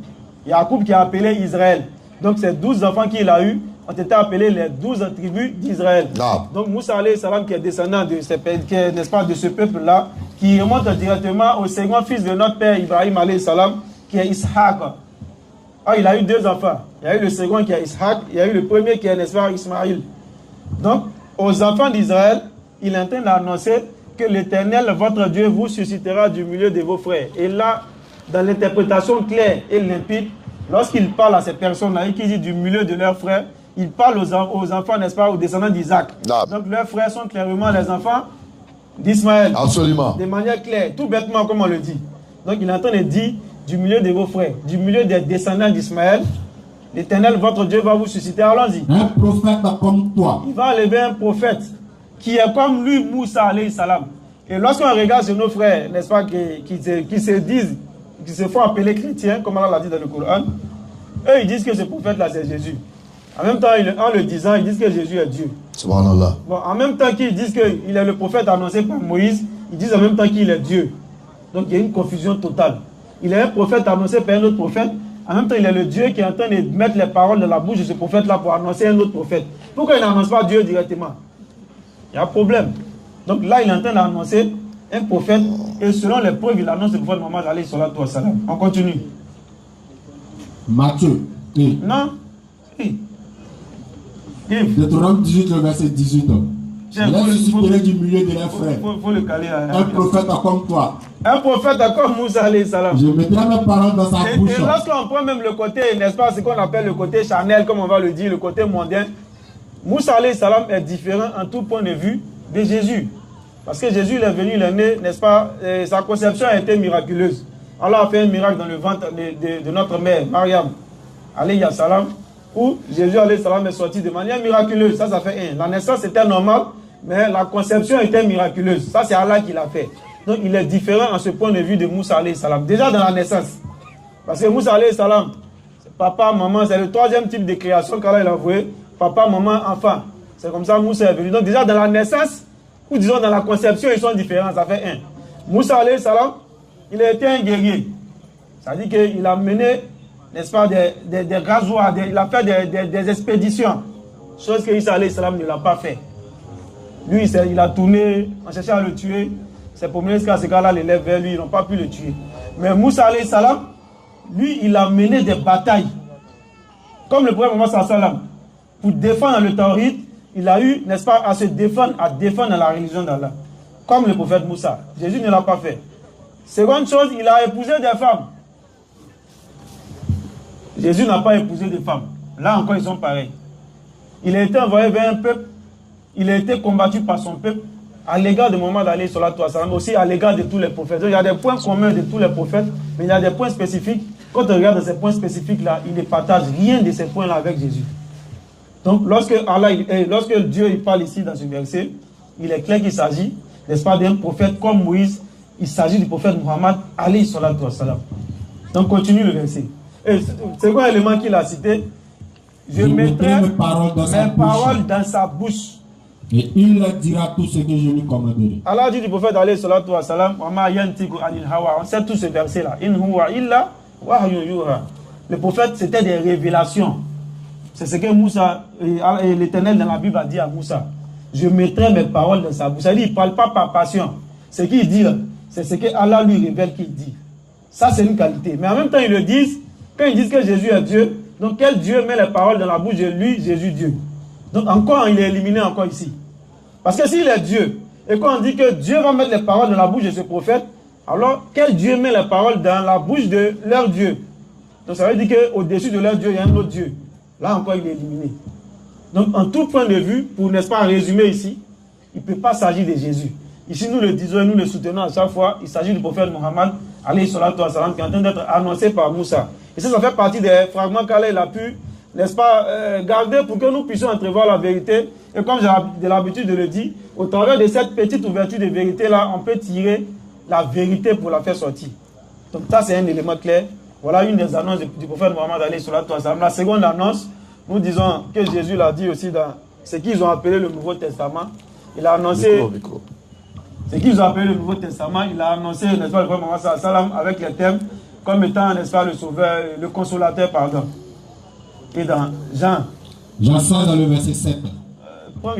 Yacoub qui a appelé Israël. Donc ces 12 enfants qu'il a eus ont été appelés les 12 tribus d'Israël. Donc Moussa alayhi salam, qui est descendant de ce peuple-là, qui remonte directement au second fils de notre père Ibrahim alayhi salam, qui est Ishaq. Il a eu 2 enfants. Il y a eu le second qui est Ishaq, il y a eu le premier qui est, n'est-ce pas, Ismaïl. Donc aux enfants d'Israël, il est en train d'annoncer que l'Éternel, votre Dieu, vous suscitera du milieu de vos frères. Et là, dans l'interprétation claire et limpide, lorsqu'il parle à ces personnes-là et qu'il dit du milieu de leurs frères, il parle aux enfants, n'est-ce pas, aux descendants d'Isaac. Donc leurs frères sont clairement les enfants d'Ismaël. Absolument. De manière claire, tout bêtement comme on le dit. Donc il est en train de dire du milieu de vos frères, du milieu des descendants d'Ismaël, l'Éternel, votre Dieu, va vous susciter. Allons-y. Un prophète comme toi. Il va enlever un prophète qui est comme lui, Moussa alayhi salam. Et lorsqu'on regarde sur nos frères, n'est-ce pas, qui se font appeler chrétiens, comme Allah l'a dit dans le Coran, eux ils disent que ce prophète-là c'est Jésus. En même temps, en le disant, ils disent que Jésus est Dieu. Subhanallah. Bon, en même temps qu'ils disent qu'il est le prophète annoncé par Moïse, ils disent en même temps qu'il est Dieu. Donc il y a une confusion totale. Il est un prophète annoncé par un autre prophète. En même temps, il est le Dieu qui est en train de mettre les paroles de la bouche de ce prophète-là pour annoncer un autre prophète. Pourquoi il n'annonce pas Dieu directement? Il y a un problème. Donc là, il est en train d'annoncer un prophète. Et selon les preuves, il annonce le prophète Mohammed alayhi salatu wa salam. On continue. Matthieu. Oui. Non? Oui. Deutéronome 18, le verset 18. Il a suscité du milieu de leurs frères. Faut le caler. Un prophète comme toi. Un prophète comme Moussa alayhi salam. Je mettrai mes paroles dans sa bouche. Et lorsqu'on prend même le côté, n'est-ce pas, ce qu'on appelle le côté charnel, comme on va le dire, le côté mondain, Moussa alayhi salam est différent en tout point de vue de Jésus. Parce que Jésus il est venu, il est né, n'est-ce pas, sa conception a été miraculeuse. Allah a fait un miracle dans le ventre de notre mère, Mariam alayhi salam, où Jésus alayhi salam est sorti de manière miraculeuse. Ça fait un. La naissance était normale, mais la conception était miraculeuse. Ça, c'est Allah qui l'a fait. Donc, il est différent en ce point de vue de Moussa alayhi salam. Déjà dans la naissance. Parce que Moussa alayhi salam, papa, maman, c'est le troisième type de création qu'Allah a voué. Papa, maman, enfant. C'est comme ça que Moussa est venu. Donc, déjà dans la naissance, ou disons dans la conception, ils sont différents. Ça fait un. Moussa alayhi salam, il a été un guerrier. Ça dit qu'il a mené, n'est-ce pas, des rasoirs, il a fait des expéditions. Chose que Isa alayhi salam ne l'a pas fait. Lui, il a tourné, on cherchait à le tuer. C'est pour mener jusqu'à ce gars-là l'élève vers lui, ils n'ont pas pu le tuer. Mais Moussa alayhi salam, lui, il a mené des batailles. Comme le prophète Mohammed sallallahu alayhi wa sallam, pour défendre le tawhid, il a eu, n'est-ce pas, à se défendre, à défendre la religion d'Allah. Comme le prophète Moussa. Jésus ne l'a pas fait. Seconde chose, il a épousé des femmes. Jésus n'a pas épousé de femmes. Là encore, ils sont pareils. Il a été envoyé vers un peuple. Il a été combattu par son peuple à l'égard de Mohammed alayhi salatu wa salam, aussi à l'égard de tous les prophètes. Donc, il y a des points communs de tous les prophètes, mais il y a des points spécifiques. Quand on regarde ces points spécifiques-là, il ne partage rien de ces points-là avec Jésus. Donc, lorsque Dieu il parle ici dans ce verset, il est clair qu'il s'agit, n'est-ce pas, d'un prophète comme Moïse. Il s'agit du prophète Mohammed alayhi salatu wa salam. Donc, continue le verset. Et c'est quoi l'élément qu'il a cité? Je mettrai mes paroles dans sa bouche. Et il leur dira tout ce que je lui commanderai. Allah dit du prophète alayhi salatu wa salam, on sait tout ce verset là. In huwa illa wahyun yuha. Le prophète, c'était des révélations. C'est ce que Moussa et l'Éternel dans la Bible a dit à Moussa. Je mettrai mes paroles dans sa bouche. Ça dit, il ne parle pas par passion. Ce qu'il dit, c'est ce que Allah lui révèle qu'il dit. Ça, c'est une qualité. Mais en même temps, ils le disent, quand ils disent que Jésus est Dieu, donc quel Dieu met les paroles dans la bouche de lui, Jésus Dieu? Donc encore, il est éliminé encore ici. Parce que s'il est Dieu, et quand on dit que Dieu va mettre les paroles dans la bouche de ce prophète, alors quel Dieu met les paroles dans la bouche de leur Dieu? Donc ça veut dire qu'au-dessus de leur Dieu, il y a un autre Dieu. Là encore, il est éliminé. Donc en tout point de vue, pour n'est-ce pas résumer ici, il ne peut pas s'agir de Jésus. Ici, nous le disons et nous le soutenons à chaque fois, il s'agit du prophète Mohammed, alayhi salatu wa salam, qui est en train d'être annoncé par Moussa. Et ça fait partie des fragments qu'Allah a pu, n'est-ce pas, garder pour que nous puissions entrevoir la vérité. Et comme j'ai l'habitude de le dire, au travers de cette petite ouverture de vérité-là, on peut tirer la vérité pour la faire sortir. Donc ça, c'est un élément clair. Voilà une des annonces du prophète Mohammed alayhi salatu wa salam. La seconde annonce, nous disons que Jésus l'a dit aussi dans ce qu'ils ont appelé le Nouveau Testament. Il a annoncé... Ce qu'ils ont appelé le Nouveau Testament, il a annoncé, n'est-ce pas, le prophète Mohammed sallallahu alayhi wa sallam, avec les thèmes comme étant, n'est-ce pas, le sauveur, le consolateur, pardon. Et dans Jean 16 dans le verset 7.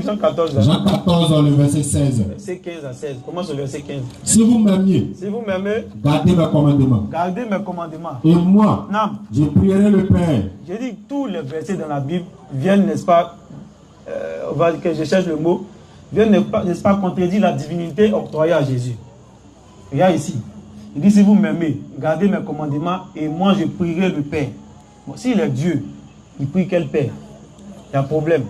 Jean 14. Jean 14 dans le verset 16. Verset 15 à 16. Commence au verset 15. Si vous m'aimiez, gardez mes commandements. Gardez mes commandements. Et moi, je prierai le Père. J'ai dit tous les versets dans la Bible viennent, n'est-ce pas, on va dire que je cherche le mot, viennent, n'est-ce pas, contredire la divinité octroyée à Jésus. Regarde ici. Il dit, si vous m'aimez, gardez mes commandements et moi je prierai le Père. Bon, s'il est Dieu, il prie quel Père? Il y a un problème.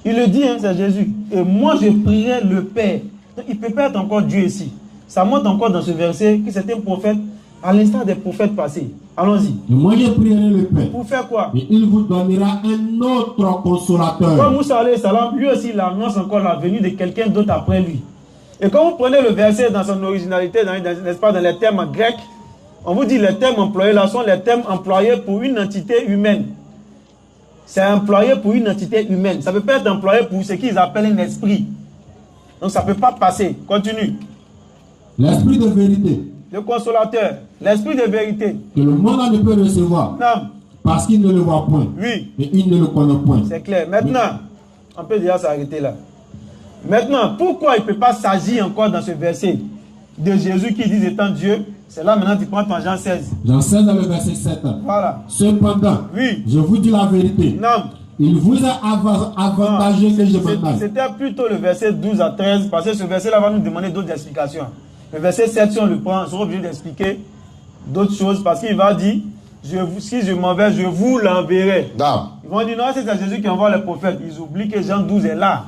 Il le dit, hein, c'est Jésus. Et moi je prierai le Père. Donc, il ne peut pas être encore Dieu ici. Ça montre encore dans ce verset que c'est un prophète, à l'instar des prophètes passés. Allons-y. Moi je prierai le Père. Pour faire quoi? Et il vous donnera un autre consolateur. Comme Moussa alayhi salam, lui aussi il annonce encore la venue de quelqu'un d'autre après lui. Et quand vous prenez le verset dans son originalité, n'est-ce pas, dans les termes grecs, on vous dit les termes employés là sont les termes employés pour une entité humaine. C'est employé pour une entité humaine. Ça ne peut pas être employé pour ce qu'ils appellent un esprit. Donc ça ne peut pas passer. Continue. L'esprit de vérité. Le consolateur. L'esprit de vérité. Que le monde ne peut recevoir. Non. Parce qu'il ne le voit point. Oui. Et il ne le connaît point. C'est clair. Maintenant, on peut déjà s'arrêter là. Maintenant, pourquoi il ne peut pas s'agir encore dans ce verset de Jésus qui dit étant Dieu? C'est là maintenant tu prends ton Jean 16. Jean 16 dans le verset 7. Voilà. Cependant, oui, je vous dis la vérité. Non. Il vous a avantagé que je m'en aille. C'était plutôt le verset 12 à 13, parce que ce verset-là va nous demander d'autres explications. Le verset 7, si on le prend, on sera obligé d'expliquer d'autres choses, parce qu'il va dire, si je m'en vais, je vous l'enverrai. Ils vont dire, non, c'est Jésus qui envoie les prophètes. Ils oublient que Jean 12 est là.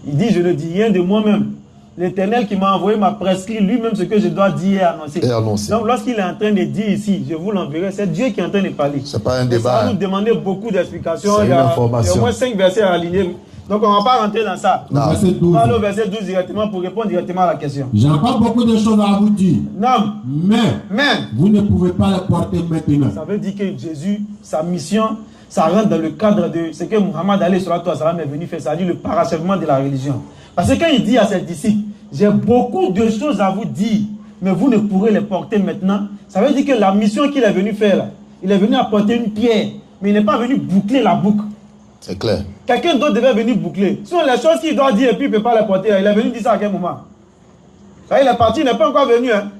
Il dit, je ne dis rien de moi-même. L'Éternel qui m'a envoyé m'a prescrit lui-même ce que je dois dire et annoncer. Donc lorsqu'il est en train de dire ici, je vous l'enverrai, c'est Dieu qui est en train de parler. C'est pas un débat. Ça va nous demander beaucoup d'explications. Il y a au moins 5 versets à aligner. Donc on ne va pas rentrer dans ça. On va aller au verset 12 directement pour répondre directement à la question. J'ai encore beaucoup de choses à vous dire. Non. Mais vous ne pouvez pas les porter maintenant. Ça veut dire que Jésus, sa mission, ça rentre dans le cadre de ce que Muhammad est venu faire, c'est-à-dire le parachèvement de la religion. Parce que quand il dit à ses disciples, j'ai beaucoup de choses à vous dire, mais vous ne pourrez les porter maintenant, ça veut dire que la mission qu'il est venu faire, là, il est venu apporter une pierre, mais il n'est pas venu boucler la boucle. C'est clair. Quelqu'un d'autre devait venir boucler. Ce sont les choses qu'il doit dire et puis il ne peut pas les porter. Il est venu dire ça à quel moment? Ça, il est parti, il n'est pas encore venu. Hein.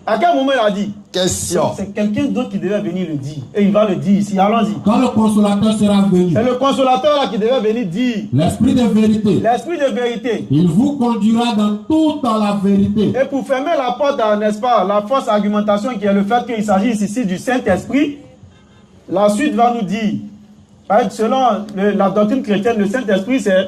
À quel moment il a dit? Question. C'est quelqu'un d'autre qui devait venir le dire. Et il va le dire ici. Allons-y. Quand le consolateur sera venu. C'est le consolateur là qui devait venir dire. L'esprit de vérité. L'esprit de vérité. Il vous conduira dans toute la vérité. Et pour fermer la porte à, n'est-ce pas, la fausse argumentation qui est le fait qu'il s'agit ici du Saint-Esprit, la suite va nous dire, selon la doctrine chrétienne, le Saint-Esprit c'est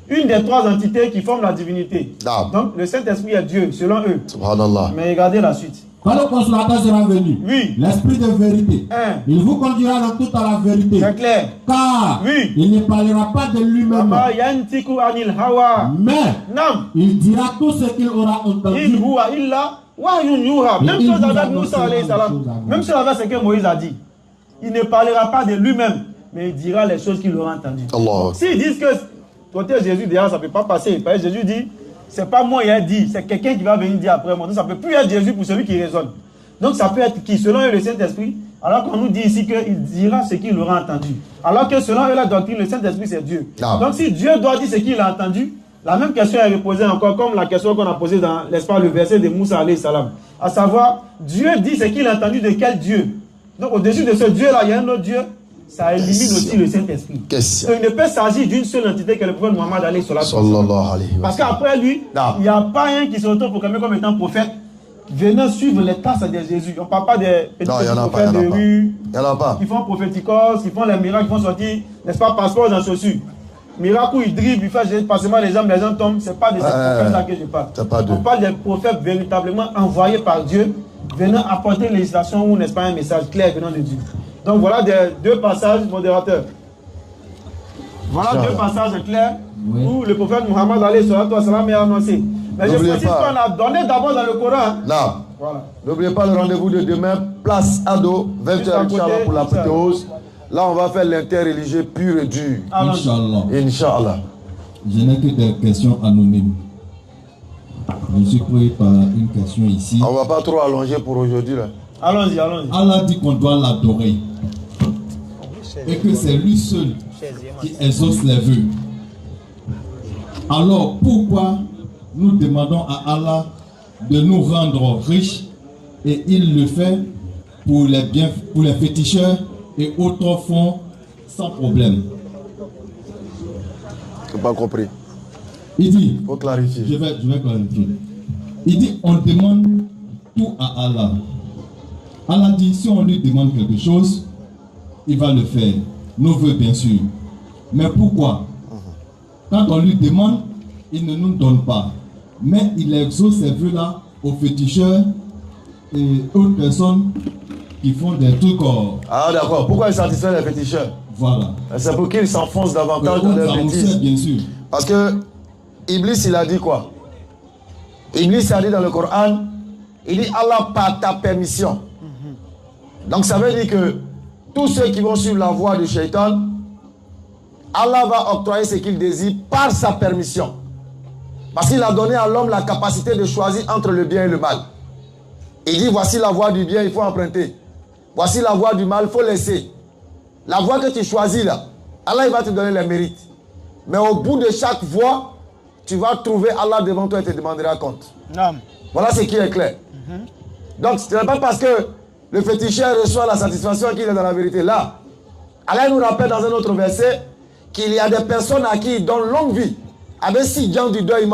une des 3 entités qui forment la divinité. Donc le Saint-Esprit est Dieu, selon eux. Subhanallah. Mais regardez la suite. Quand le consolateur sera venu, l'esprit de vérité, il vous conduira dans toute la vérité. C'est clair. Car il ne parlera pas de lui-même. Mais il dira tout ce qu'il aura entendu. Même chose avec Moussa alayhi salam. Même chose avec ce que Moïse a dit. Il ne parlera pas de lui-même, mais il dira les choses qu'il aura entendues. S'ils disent que côté Jésus, déjà, ça ne peut pas passer. Parce que Jésus dit, c'est pas moi qui ai dit, c'est quelqu'un qui va venir dire après moi. Donc ça ne peut plus être Jésus pour celui qui raisonne. Donc ça peut être qui? Selon eux, le Saint-Esprit. Alors qu'on nous dit ici qu'il dira ce qu'il aura entendu. Alors que selon eux, la doctrine, le Saint-Esprit, c'est Dieu. Donc si Dieu doit dire ce qu'il a entendu, la même question est reposée encore, comme la question qu'on a posée dans l'espace, le verset de Moussa alayhi salam. À savoir, Dieu dit ce qu'il a entendu de quel Dieu? Donc au-dessus de ce Dieu-là, il y a un autre Dieu. Ça élimine aussi le Saint-Esprit. Il ne peut s'agir d'une seule entité que le prophète Muhammad alayhi salam. Parce qu'après lui, il n'y a pas un qui se retrouve comme étant prophète venant suivre les tasses de Jésus. On ne parle pas des petits prophètes de rue qui font prophéticos, qui font les miracles, qui font sortir, n'est-ce pas, passeport dans chaussures. Miracle où il dribble, il fait passement les gens tombent. Ce n'est pas de ces prophètes-là que je parle. On parle des prophètes véritablement envoyés par Dieu, venant apporter une législation ou, n'est-ce pas, un message clair venant de Dieu. Donc voilà deux passages, modérateurs. Voilà deux passages clairs où le prophète Muhammad alayhi salam est annoncé. Mais je précise qu'on a donné d'abord dans le Coran. Non. Voilà. N'oubliez pas le rendez-vous de demain, place Ado, 20h Inch'Allah pour l'apothéose. Là, on va faire l'interreligieux pur et dur. Inch'Allah. Inch'Allah. Je n'ai que des questions anonymes. Je suis pris par une question ici. On ne va pas trop allonger pour aujourd'hui. Allons-y. Allah dit qu'on doit l'adorer. Et que c'est lui seul qui exauce les vœux. Alors pourquoi nous demandons à Allah de nous rendre riches et il le fait pour les féticheurs et autres fonds sans problème? Je n'ai pas compris. Il dit, faut clarifier. Je vais clarifier. Il dit, on demande tout à Allah. Allah dit, si on lui demande quelque chose, il va le faire. Nos voeux, bien sûr. Mais pourquoi? Quand on lui demande, il ne nous donne pas. Mais il exauce ces vœux-là aux féticheurs et autres personnes qui font des trucs. Ah d'accord. Pourquoi il satisfait les féticheurs? Voilà. C'est pour qu'ils s'enfoncent davantage dans leurs bêtises. Bien sûr. Parce que Iblis, il a dit quoi? Iblis a dit dans le Coran, il dit Allah par ta permission. Donc ça veut dire que tous ceux qui vont suivre la voie du shaitan, Allah va octroyer ce qu'il désire par sa permission. Parce qu'il a donné à l'homme la capacité de choisir entre le bien et le mal. Il dit voici la voie du bien, il faut emprunter. Voici la voie du mal, il faut laisser. La voie que tu choisis là, Allah il va te donner les mérites. Mais au bout de chaque voie, tu vas trouver Allah devant toi et te demandera compte. Voilà ce qui est clair. Donc ce n'est pas parce que le féticheur reçoit la satisfaction qu'il est dans la vérité. Là, Allah nous rappelle dans un autre verset qu'il y a des personnes à qui, dans longue vie, avec si gens du deuil,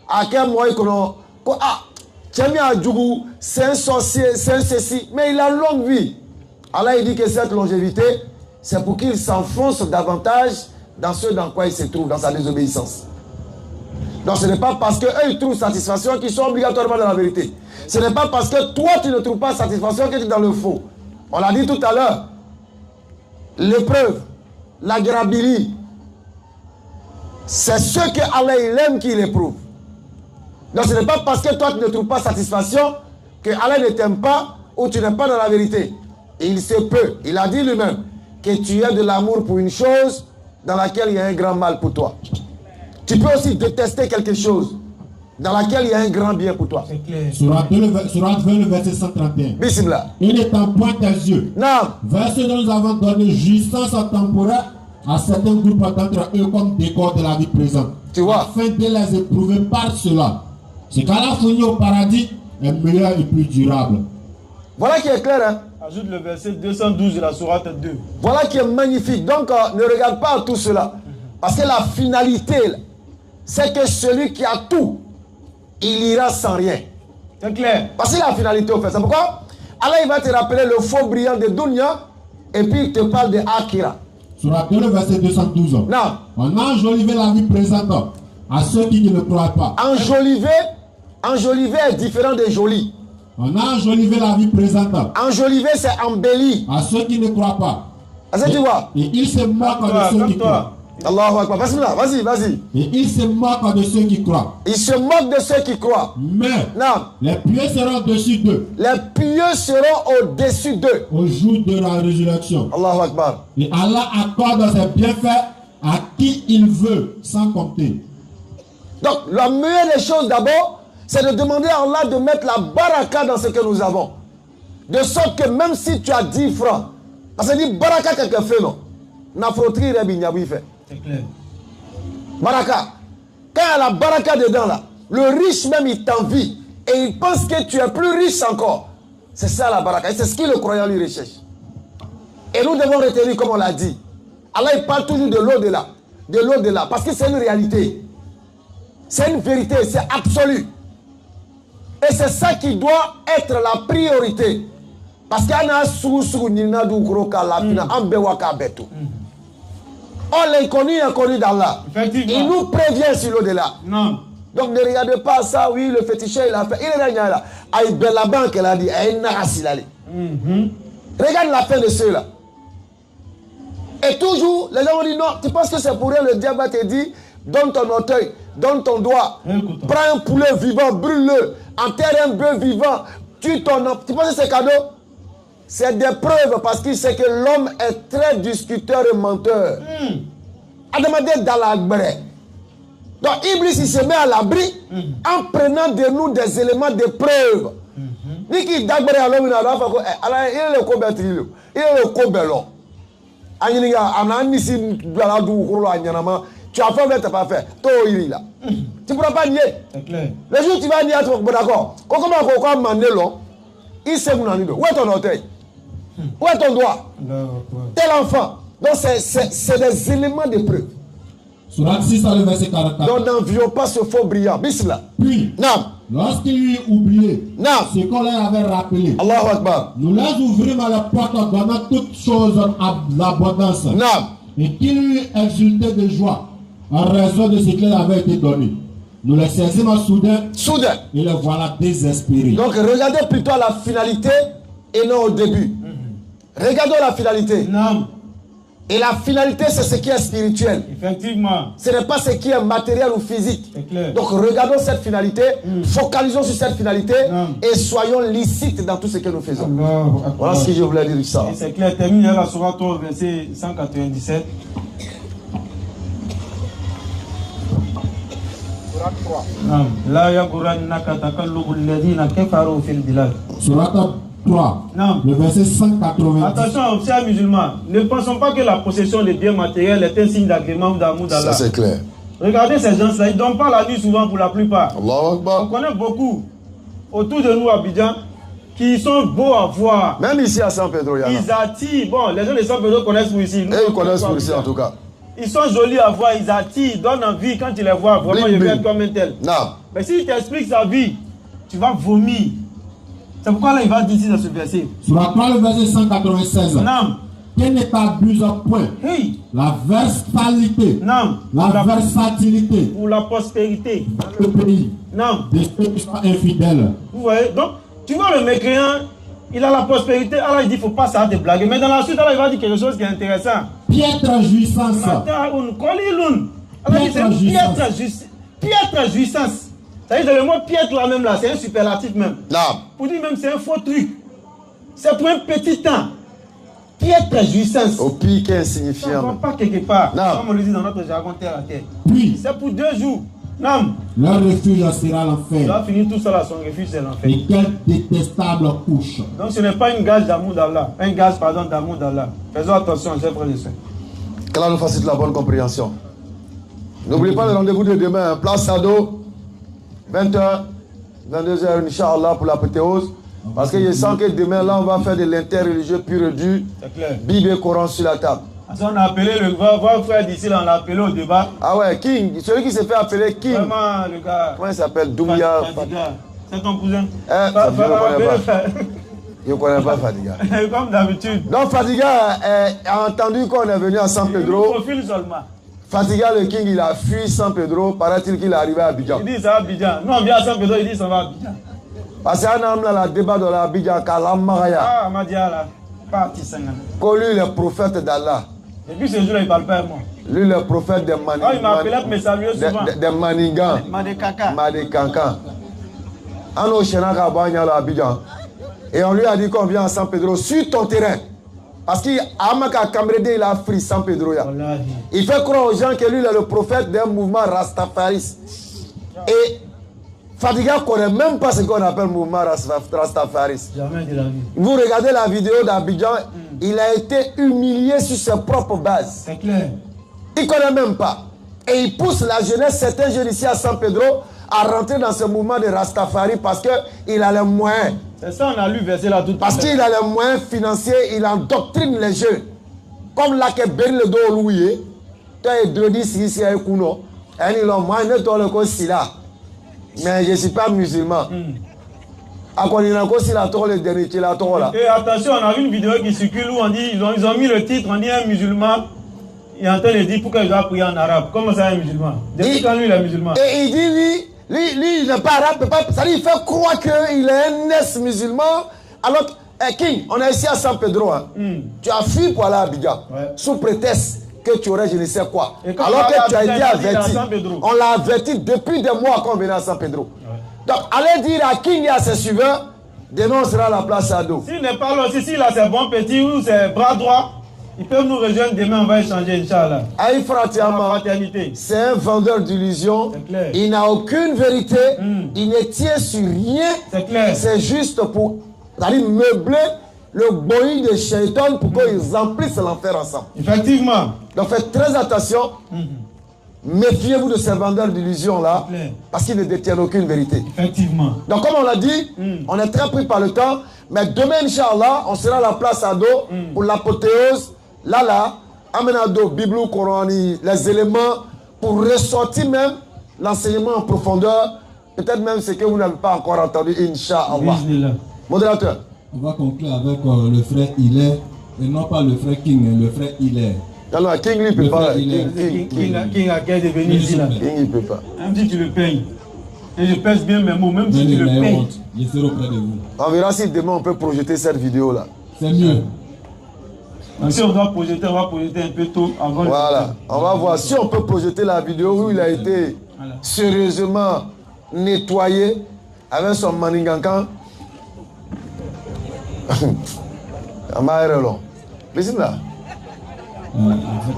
à quel moyen qu'on a, c'est un sorcier, c'est un ceci, mais il a longue vie. Allah il dit que cette longévité, c'est pour qu'il s'enfonce davantage dans ce dans quoi il se trouve, dans sa désobéissance. Donc ce n'est pas parce qu'eux ils trouvent satisfaction qu'ils sont obligatoirement dans la vérité. Ce n'est pas parce que toi tu ne trouves pas satisfaction que tu es dans le faux. On l'a dit tout à l'heure. L'épreuve, la grabilité, c'est ce que Allah il aime qu'il éprouve. Donc ce n'est pas parce que toi tu ne trouves pas satisfaction que Allah ne t'aime pas ou tu n'es pas dans la vérité. Et il se peut, il a dit lui-même, que tu aies de l'amour pour une chose dans laquelle il y a un grand mal pour toi. Tu peux aussi détester quelque chose dans laquelle il y a un grand bien pour toi. Surat 20, verset 131. Bismillah. Il n'étend point tes yeux. Non. Verset dont nous avons donné jouissance temporaire à certains groupes d'entre eux comme décor de la vie présente. Tu vois. Afin de les éprouver par cela. C'est qu'Allah fournit au paradis est meilleur et plus durable. Voilà qui est clair, hein. Ajoute le verset 212 de la sourate 2. Voilà qui est magnifique. Donc, ne regarde pas tout cela. Parce que la finalité, c'est que celui qui a tout, il ira sans rien. C'est clair. Parce que la finalité, au fait. C'est pourquoi Allah, il va te rappeler le faux brillant de Dunya et puis il te parle de Akira. Surat 2, verset 212. Non. On a enjolivé la vie présente à ceux qui ne le croient pas. Enjoliver est différent de joli. On a enjolivé la vie présente. Enjoliver, c'est embelli. À ceux qui ne croient pas. Est-ce que tu vois? Et il se moque de ceux qui croient. Allahu Akbar. Vas-y. Et il se moque de ceux qui croient. Il se moque de ceux qui croient. Mais non. Les pieux seront au-dessus d'eux. Les pieux seront au-dessus d'eux. Au jour de la résurrection. Allahu Akbar. Et Allah accorde ses bienfaits à qui il veut, sans compter. Donc, la meilleure des choses d'abord, c'est de demander à Allah de mettre la baraka dans ce que nous avons. De sorte que même si tu as 10 francs, parce que dit baraka quelqu'un fait, non? Na frotterie Rebi fait. C'est clair. Baraka. Quand il y a la baraka dedans là, le riche même il t'envie et il pense que tu es plus riche encore. C'est ça la baraka. Et c'est ce que le croyant lui recherche. Et nous devons retenir comme on l'a dit. Allah il parle toujours de l'au-delà. De l'au-delà. Parce que c'est une réalité. C'est une vérité. C'est absolu. Et c'est ça qui doit être la priorité. Parce qu'il y a on est connu d'Allah. Il nous prévient sur l'au-delà. Non. Donc ne regardez pas ça, oui, le féticheur il a fait. Il est là. Aïe, la banque elle a dit. Regarde la fin de ceux-là. Et toujours, les gens ont dit non, tu penses que c'est pour rien, le diable te dit, donne ton orteil, donne ton doigt, prends un poulet vivant, brûle-le, enterre un bœuf vivant, tue ton homme. Tu penses que c'est cadeau? C'est des preuves parce qu'il sait que l'homme est très discuteur et menteur. A demandé dans la brèche. Donc Iblis il se met à l'abri en prenant de nous des éléments de preuve. Ni qui d'agbré à l'homme il est le cobetrillo, il est le cobello. Tu as fait, mais tu n'as pas fait. Tu ne pourras pas nier. Le jour où tu vas nier, tu vas d'accord. Comment il sait où est ton orteil? Où est ton doigt? Tel enfant. Donc c'est des éléments de preuve. Surat 6, verset 44. Donc n'envions pas ce faux brillant. Bismillah. Puis, lorsqu'il eut oublié ce qu'on leur avait rappelé, Allahu Akbar. Nous les ouvrîmes à la porte en donnant toutes choses à l'abondance. Et qu'il eut exulté de joie en raison de ce qui leur avait été donné. Nous les saisîmes soudain. Et les voilà désespérés. Donc regardez plutôt la finalité et non au début. Regardons la finalité. Et la finalité, c'est ce qui est spirituel. Effectivement. Ce n'est pas ce qui est matériel ou physique. C'est clair. Donc regardons cette finalité, focalisons sur cette finalité et soyons licites dans tout ce que nous faisons. Voilà ce que je voulais dire ça. C'est clair. Termine la Sourate 3, verset 197. Là, il y a Surat 3, le verset 190. Attention, chers musulmans, ne pensons pas que la possession des biens matériels est un signe d'agrément ou d'amour d'Allah. Ça c'est clair. Regardez ces gens-là, ils ne dorment pas la nuit souvent pour la plupart. Allahu Akbar. On connaît beaucoup autour de nous à Abidjan qui sont beaux à voir. Même ici à San Pedro, il y en a. Ils attirent. Bon, les gens de San Pedro connaissent pour ici. Et ils connaissent pour ici en tout cas. Ils sont jolis à voir, ils attirent, ils donnent envie quand tu les vois. Vraiment, ils viennent comme un tel. Non. Mais si tu t'expliques sa vie, tu vas vomir. C'est pourquoi là, il va dire ici dans ce verset. Surat 3, le verset 196. Non. Qu'il ne t'abuse point. Hey. La versatilité. Non. La versatilité. Pour la prospérité. Dans le pays. Non. De ceux qui sont infidèles. Vous voyez? Donc, tu vois le mécréant, il a la prospérité. Alors il dit, il ne faut pas ça de blaguer. Mais dans la suite, alors il va dire quelque chose qui est intéressant. Piètre jouissance. Piètre jouissance. C'est-à-dire le mot piètre là même là, c'est un superlatif même. Non. Pour dire même c'est un faux truc. C'est pour un petit temps. Piètre jouissance. Au pire qui est Ça ne insignifiant. va pas quelque part. Non. Comme on le dit dans notre jargon terre à terre. Puis, C'est pour 2 jours. Non. leur refuge sera Il l'enfer. va finir tout seul à son refuge, c'est l'enfer. Et quelle détestable couche. Donc ce n'est pas une gage d'amour d'Allah. Un gage, pardon, d'amour d'Allah. Faisons attention, chers frères et sœurs. Qu'Allah nous facilite la bonne compréhension. N'oubliez pas le rendez-vous de demain. Place Sado, 20h, 22h, Inch'Allah, pour l'apothéose. Parce que je sens que demain, là, on va faire de l'interreligieux pur et dur. C'est clair. Bible et Coran sur la table. On a appelé le votre frère d'ici, là, on l'a appelé au débat. Ah ouais, King, celui qui s'est fait appeler King. Vraiment, le gars. Comment il s'appelle? Doumia. Fadiga. C'est ton cousin. Je ne connais pas Fadiga. Comme d'habitude. Donc Fadiga a entendu qu'on est venu à San Pedro. Profil seulement. Fadiga le King, il a fui San Pedro. Paraît-il qu'il est arrivé à Abidjan. Il dit ça va à Abidjan. Nous on vient à San Pedro, il dit ça va à Abidjan. Parce qu'il y a un homme là, le débat de l'Abidjan, Kalamagaya. Ah, Amadia là. Parti 50. Que lui, le prophète d'Allah. Depuis ce jour-là, il ne parle pas à moi. Lui, le prophète des Maningans. Ah, il m'a appelé pour me saluer souvent. Des Maningans. Madekaka. Madekankan. Ano Shenaka Banya à Abidjan. Et on lui a dit qu'on vient à San Pedro sur ton terrain. Parce qu'il a Kamrede, il a pris San Pedro. Il fait croire aux gens que lui, il est le prophète d'un mouvement Rastafaris. Et Fadiga ne connaît même pas ce qu'on appelle mouvement Rastafaris. Jamais de la vie. Vous regardez la vidéo d'Abidjan, il a été humilié sur ses propres bases. C'est clair. Il ne connaît même pas. Et il pousse la jeunesse, certains jeunes ici à San Pedro, à rentrer dans ce mouvement de Rastafari parce qu'il a les moyens. C'est ça, on a lu verset là tout Parce qu'il a les moyens financiers, il endoctrine les jeunes. Comme là que Ben le dos loué, tu as deux ici à Kuno. Et ils ont moins de temps le aussi là. Mais je ne suis pas musulman. Et attention, on a vu une vidéo qui circule où on dit, ils ont mis le titre, on dit un musulman, il est en train de dire pourquoi il doit prier en arabe. Comment ça un musulman? Depuis quand lui il est musulman? Et il dit, lui il n'est pas arabe, ça dit, il fait croire qu'il est un ex-musulman. Alors, King, on est ici à San Pedro. Hein. Tu as fui pour aller à Abidjan, sous prétexte que tu aurais je ne sais quoi. Alors que tu as été averti. On l'a averti depuis des mois qu'on venait à San Pedro. Donc, allez dire à King et à ses suivants, demain on sera à la place à dos. S'il n'est pas là, si là c'est bon petit ou c'est bras droit, ils peuvent nous rejoindre demain, on va échanger, Inch'Allah. Aïe fraternité, c'est un vendeur d'illusions. Il n'a aucune vérité, il ne tient sur rien. C'est clair. C'est juste pour meubler le boï de Shaitan pour qu'ils remplissent l'enfer ensemble. Effectivement. Donc faites très attention. Méfiez-vous de ces vendeurs d'illusions là, parce qu'ils ne détiennent aucune vérité. Effectivement. Donc comme on l'a dit, on est très pris par le temps, mais demain, Inch'Allah, on sera à la place à dos pour l'apothéose. Là, amenado, Bible, Coran, les éléments pour ressortir même l'enseignement en profondeur. Peut-être même ce que vous n'avez pas encore entendu, Inch'Allah. Modérateur. On va conclure avec le frère Hilaire, et non pas le frère King, mais le frère Hilaire. Non, King lui peut pas. King a qu'à devenir ici là. King il peut pas. Même si tu le payes. Et je pèse bien mes mots, même si tu le payes. Je serai auprès de vous. On verra si demain on peut projeter cette vidéo là. C'est mieux. Si on doit projeter, on va projeter un peu tôt avant. Voilà, on va voir si on peut projeter la vidéo où il a été sérieusement nettoyé avec son maningankan. Amaerelo. Bismillah. En fait,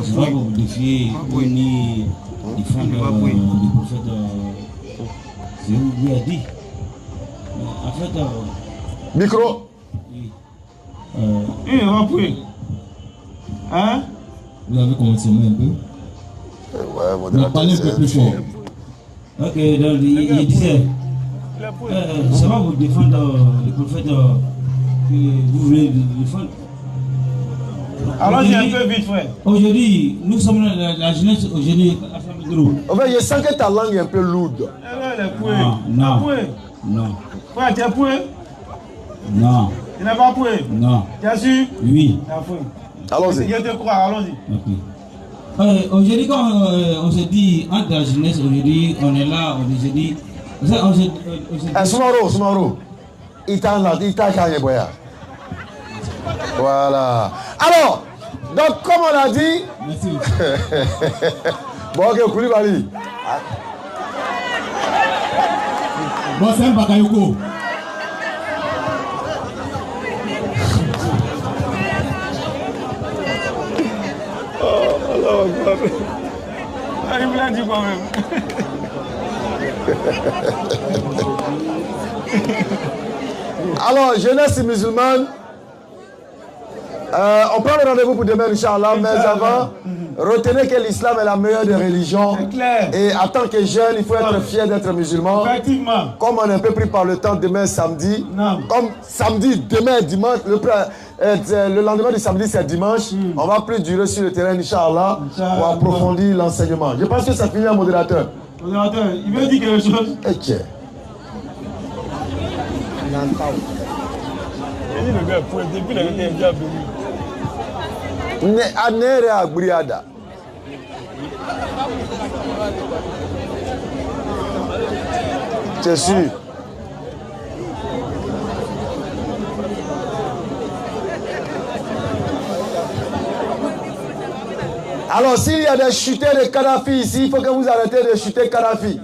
c'est pas pour vous défier ni défendre le prophète. C'est où lui a dit. En fait, micro. Il va prier. Hein? Vous avez commencé un peu. Ouais, modérateur. Parlez un peu plus fort. Ok, donc il disait. Ça va vous défendre le prophète que vous voulez défendre. Allons-y un peu vite, frère. Aujourd'hui, nous sommes la jeunesse aujourd'hui. En fait, je sens que ta langue est un peu lourde. Non. Non. Frère, tu es poué? Non. Tu n'es pas poué? Non. Tu es sûr? Oui. Allons-y. Je te crois, allons-y. Ok. Aujourd'hui, quand on se dit entre la jeunesse, aujourd'hui, on est là, on se dit. Soumaro. Il t'a gagné, boya. Voilà. Alors, donc, comme on l'a dit. Merci. Bon, ok, Koulibaly. Bon, c'est un Bakayoko. Il me l'a dit quand même. Alors, jeunesse musulmane, on prend le rendez-vous pour demain, Inch'Allah, mais avant, retenez que l'islam est la meilleure des religions. Et en tant que jeune, il faut être fier d'être musulman. Effectivement. Comme on est un peu pris par le temps, demain samedi, comme samedi, demain dimanche, le lendemain du samedi c'est dimanche, on va plus durer sur le terrain, Inch'Allah, pour approfondir l'enseignement. Je pense que ça finit un modérateur. Modérateur, il veut dire quelque chose. Ok. Il dit le gars, depuis le gars est déjà venu. Anere Agbriada. C'est sûr. Alors, s'il y a des chuteurs de Kadhafi ici, il faut que vous arrêtez de chuter Kadhafi.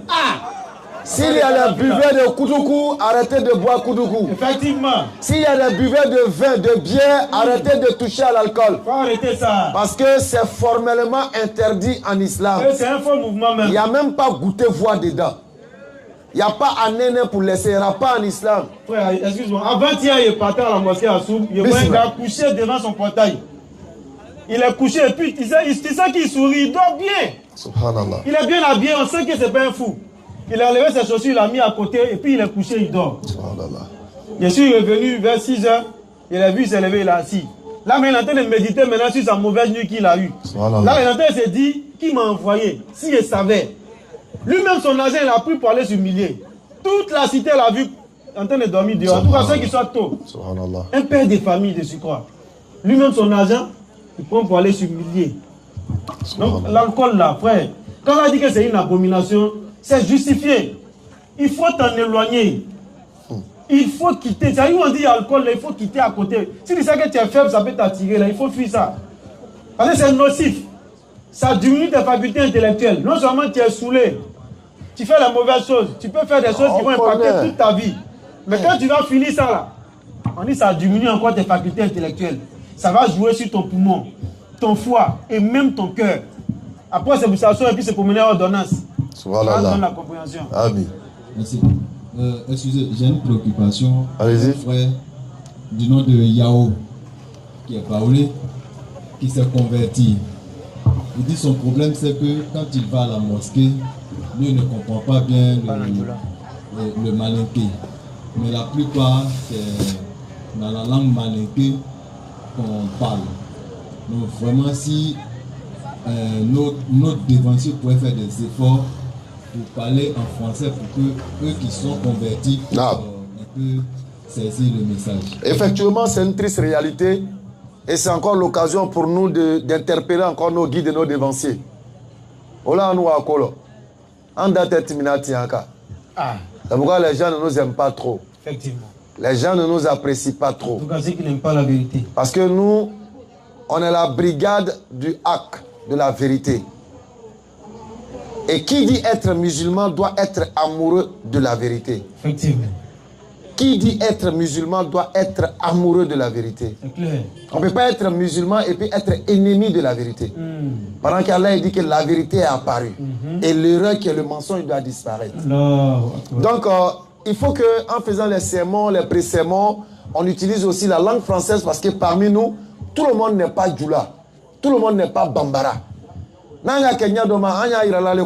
S'il y a des buveurs de Koudoukou, arrêtez de boire Koudoukou. Effectivement. S'il y a des buveurs de vin, de bière, arrêtez de toucher à l'alcool. Faut arrêter ça. Parce que c'est formellement interdit en islam. C'est un faux mouvement même. Il n'y a même pas goûter voix dedans. Il n'y a pas un néné pour laisser. Il n'y a pas en islam. Frère, excuse-moi. Avant-hier, il partait à la mosquée à Soub. Il voit un gars couché devant son portail. Il est couché et puis tu sais qu'il sourit, il dort bien. Subhanallah. Il est bien habillé, on sait que c'est pas un fou. Il a enlevé ses chaussures, il a mis à côté et puis il est couché, il dort. Subhanallah. Je suis revenu vers 6 h, il a vu, il s'est levé, il a assis. Là, mais il est en train de méditer maintenant sur sa mauvaise nuit qu'il a eue. Là, il est en train de se dire, qui m'a envoyé? Si il savait. Lui-même, son argent, il a pris pour aller s'humilier. Toute la cité l'a vu en train de dormir dehors. En tout cas, ceux qui sont tôt. Un père de famille de surcroît. Lui-même, son argent, il prend pour aller s'humilier. Donc, l'alcool là, frère, quand on a dit que c'est une abomination, c'est justifié. Il faut t'en éloigner. Il faut quitter. C'est-à-dire, on dit alcool, là, il faut quitter à côté. Si tu sais que tu es faible, ça peut t'attirer, là, il faut fuir ça. Parce que c'est nocif. Ça diminue tes facultés intellectuelles. Non seulement tu es saoulé, tu fais la mauvaise chose, tu peux faire des choses qui vont impacter toute ta vie. Mais quand tu vas finir ça là, on dit ça diminue encore tes facultés intellectuelles. Ça va jouer sur ton poumon, ton foie et même ton cœur. Après, c'est pour s'asseoir et puis c'est pour mener à l'ordonnance. Voilà. Ça donne la compréhension. Amen. Merci. Excusez, j'ai une préoccupation. Allez-y. Frère du nom de Yao, qui est baoulé, qui s'est converti. Il dit son problème, c'est que quand il va à la mosquée, lui il ne comprend pas bien le malinké. Mais la plupart, c'est dans la langue malinké qu'on parle. Donc vraiment, si notre défenseur pourrait faire des efforts pour parler en français pour que eux qui sont convertis puissent saisir le message. Effectivement, c'est une triste réalité et c'est encore l'occasion pour nous d'interpeller encore nos guides et nos dévanciers. Ola nous akolo. En date terminati anka. C'est pourquoi les gens ne nous aiment pas trop. Effectivement. Les gens ne nous apprécient pas trop. En tout cas, ceux qui n'aiment pas la vérité. Parce que nous, on est la brigade du haq, de la vérité. Et qui dit être musulman doit être amoureux de la vérité. Effectivement. Qui dit être musulman doit être amoureux de la vérité. C'est clair. On ne peut pas être musulman et puis être ennemi de la vérité. Pendant qu'Allah dit que la vérité est apparue. Et l'erreur qui est le mensonge doit disparaître. Donc, il faut qu'en faisant les sermons, les pré-sermons, on utilise aussi la langue française parce que parmi nous, tout le monde n'est pas Djoula. Tout le monde n'est pas Bambara.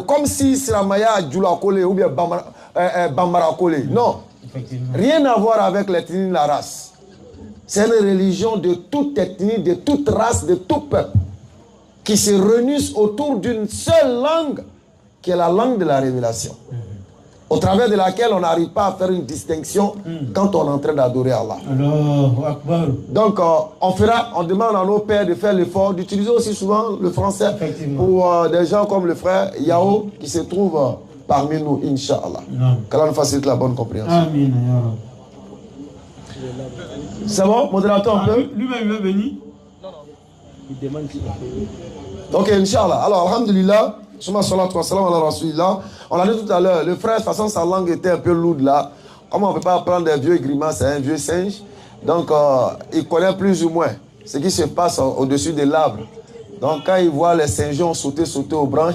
Comme si Siramaya Djoula Kole ou bien Bambara Kole. Non. Rien à voir avec l'ethnie de la race. C'est une religion de toute ethnie, de toute race, de tout peuple qui se réunissent autour d'une seule langue qui est la langue de la révélation. Au travers de laquelle on n'arrive pas à faire une distinction quand on est en train d'adorer Allah. Donc on demande à nos pères de faire l'effort d'utiliser aussi souvent le français pour des gens comme le frère Yao qui se trouve parmi nous, Inch'Allah. Qu'Allah nous facilite la bonne compréhension. Amin. C'est bon, modérateur, un peu? Lui-même, il veut venir. Il demande si Ok, Inch'Allah. Alors, alhamdulillah, on l'a dit tout à l'heure, le frère, de toute façon, sa langue était un peu lourde là. Comme on ne peut pas apprendre des vieux grimaces, c'est un vieux singe. Donc, il connaît plus ou moins ce qui se passe au-dessus des arbres. Donc, quand il voit les singeons sauter aux branches,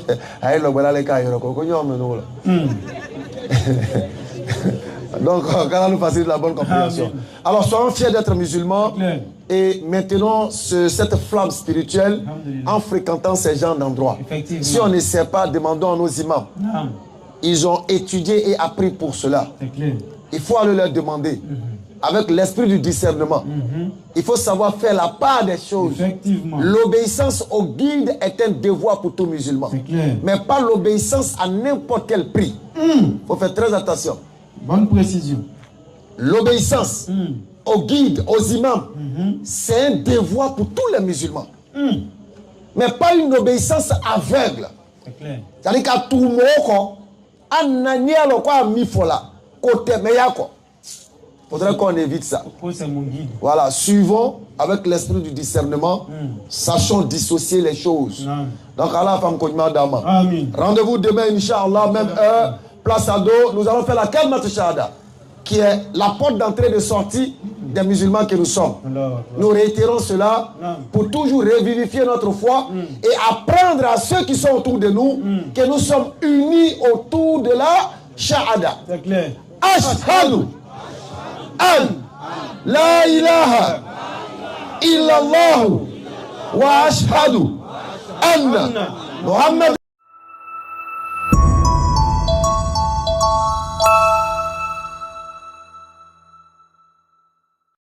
donc, quand nous facilite la bonne compréhension. Alors, soyons fiers d'être musulmans et maintenons cette flamme spirituelle en fréquentant ces genres d'endroits. Si on ne sait pas, demandons à nos imams. Ils ont étudié et appris pour cela. Il faut aller leur demander. Avec l'esprit du discernement. Il faut savoir faire la part des choses. L'obéissance au guide est un devoir pour tout musulman. Mais pas l'obéissance à n'importe quel prix. Il faut faire très attention. Bonne précision. L'obéissance aux guides, aux imams, c'est un devoir pour tous les musulmans. Mais pas une obéissance aveugle. C'est clair. C'est-à-dire qu'à tout le monde, il faudrait qu'on évite ça. Voilà, suivons avec l'esprit du discernement, sachons dissocier les choses. Donc, Allah Dama. Rendez-vous demain, Inch'Allah, même heure, place à dos. Nous allons faire la Kalmat Shahada, qui est la porte d'entrée et de sortie des musulmans que nous sommes. Nous réitérons cela pour toujours revivifier notre foi et apprendre à ceux qui sont autour de nous que nous sommes unis autour de la Shahada. C'est clair. Ashhadu an la ilaha illallah wa ashhadu anna Muhammad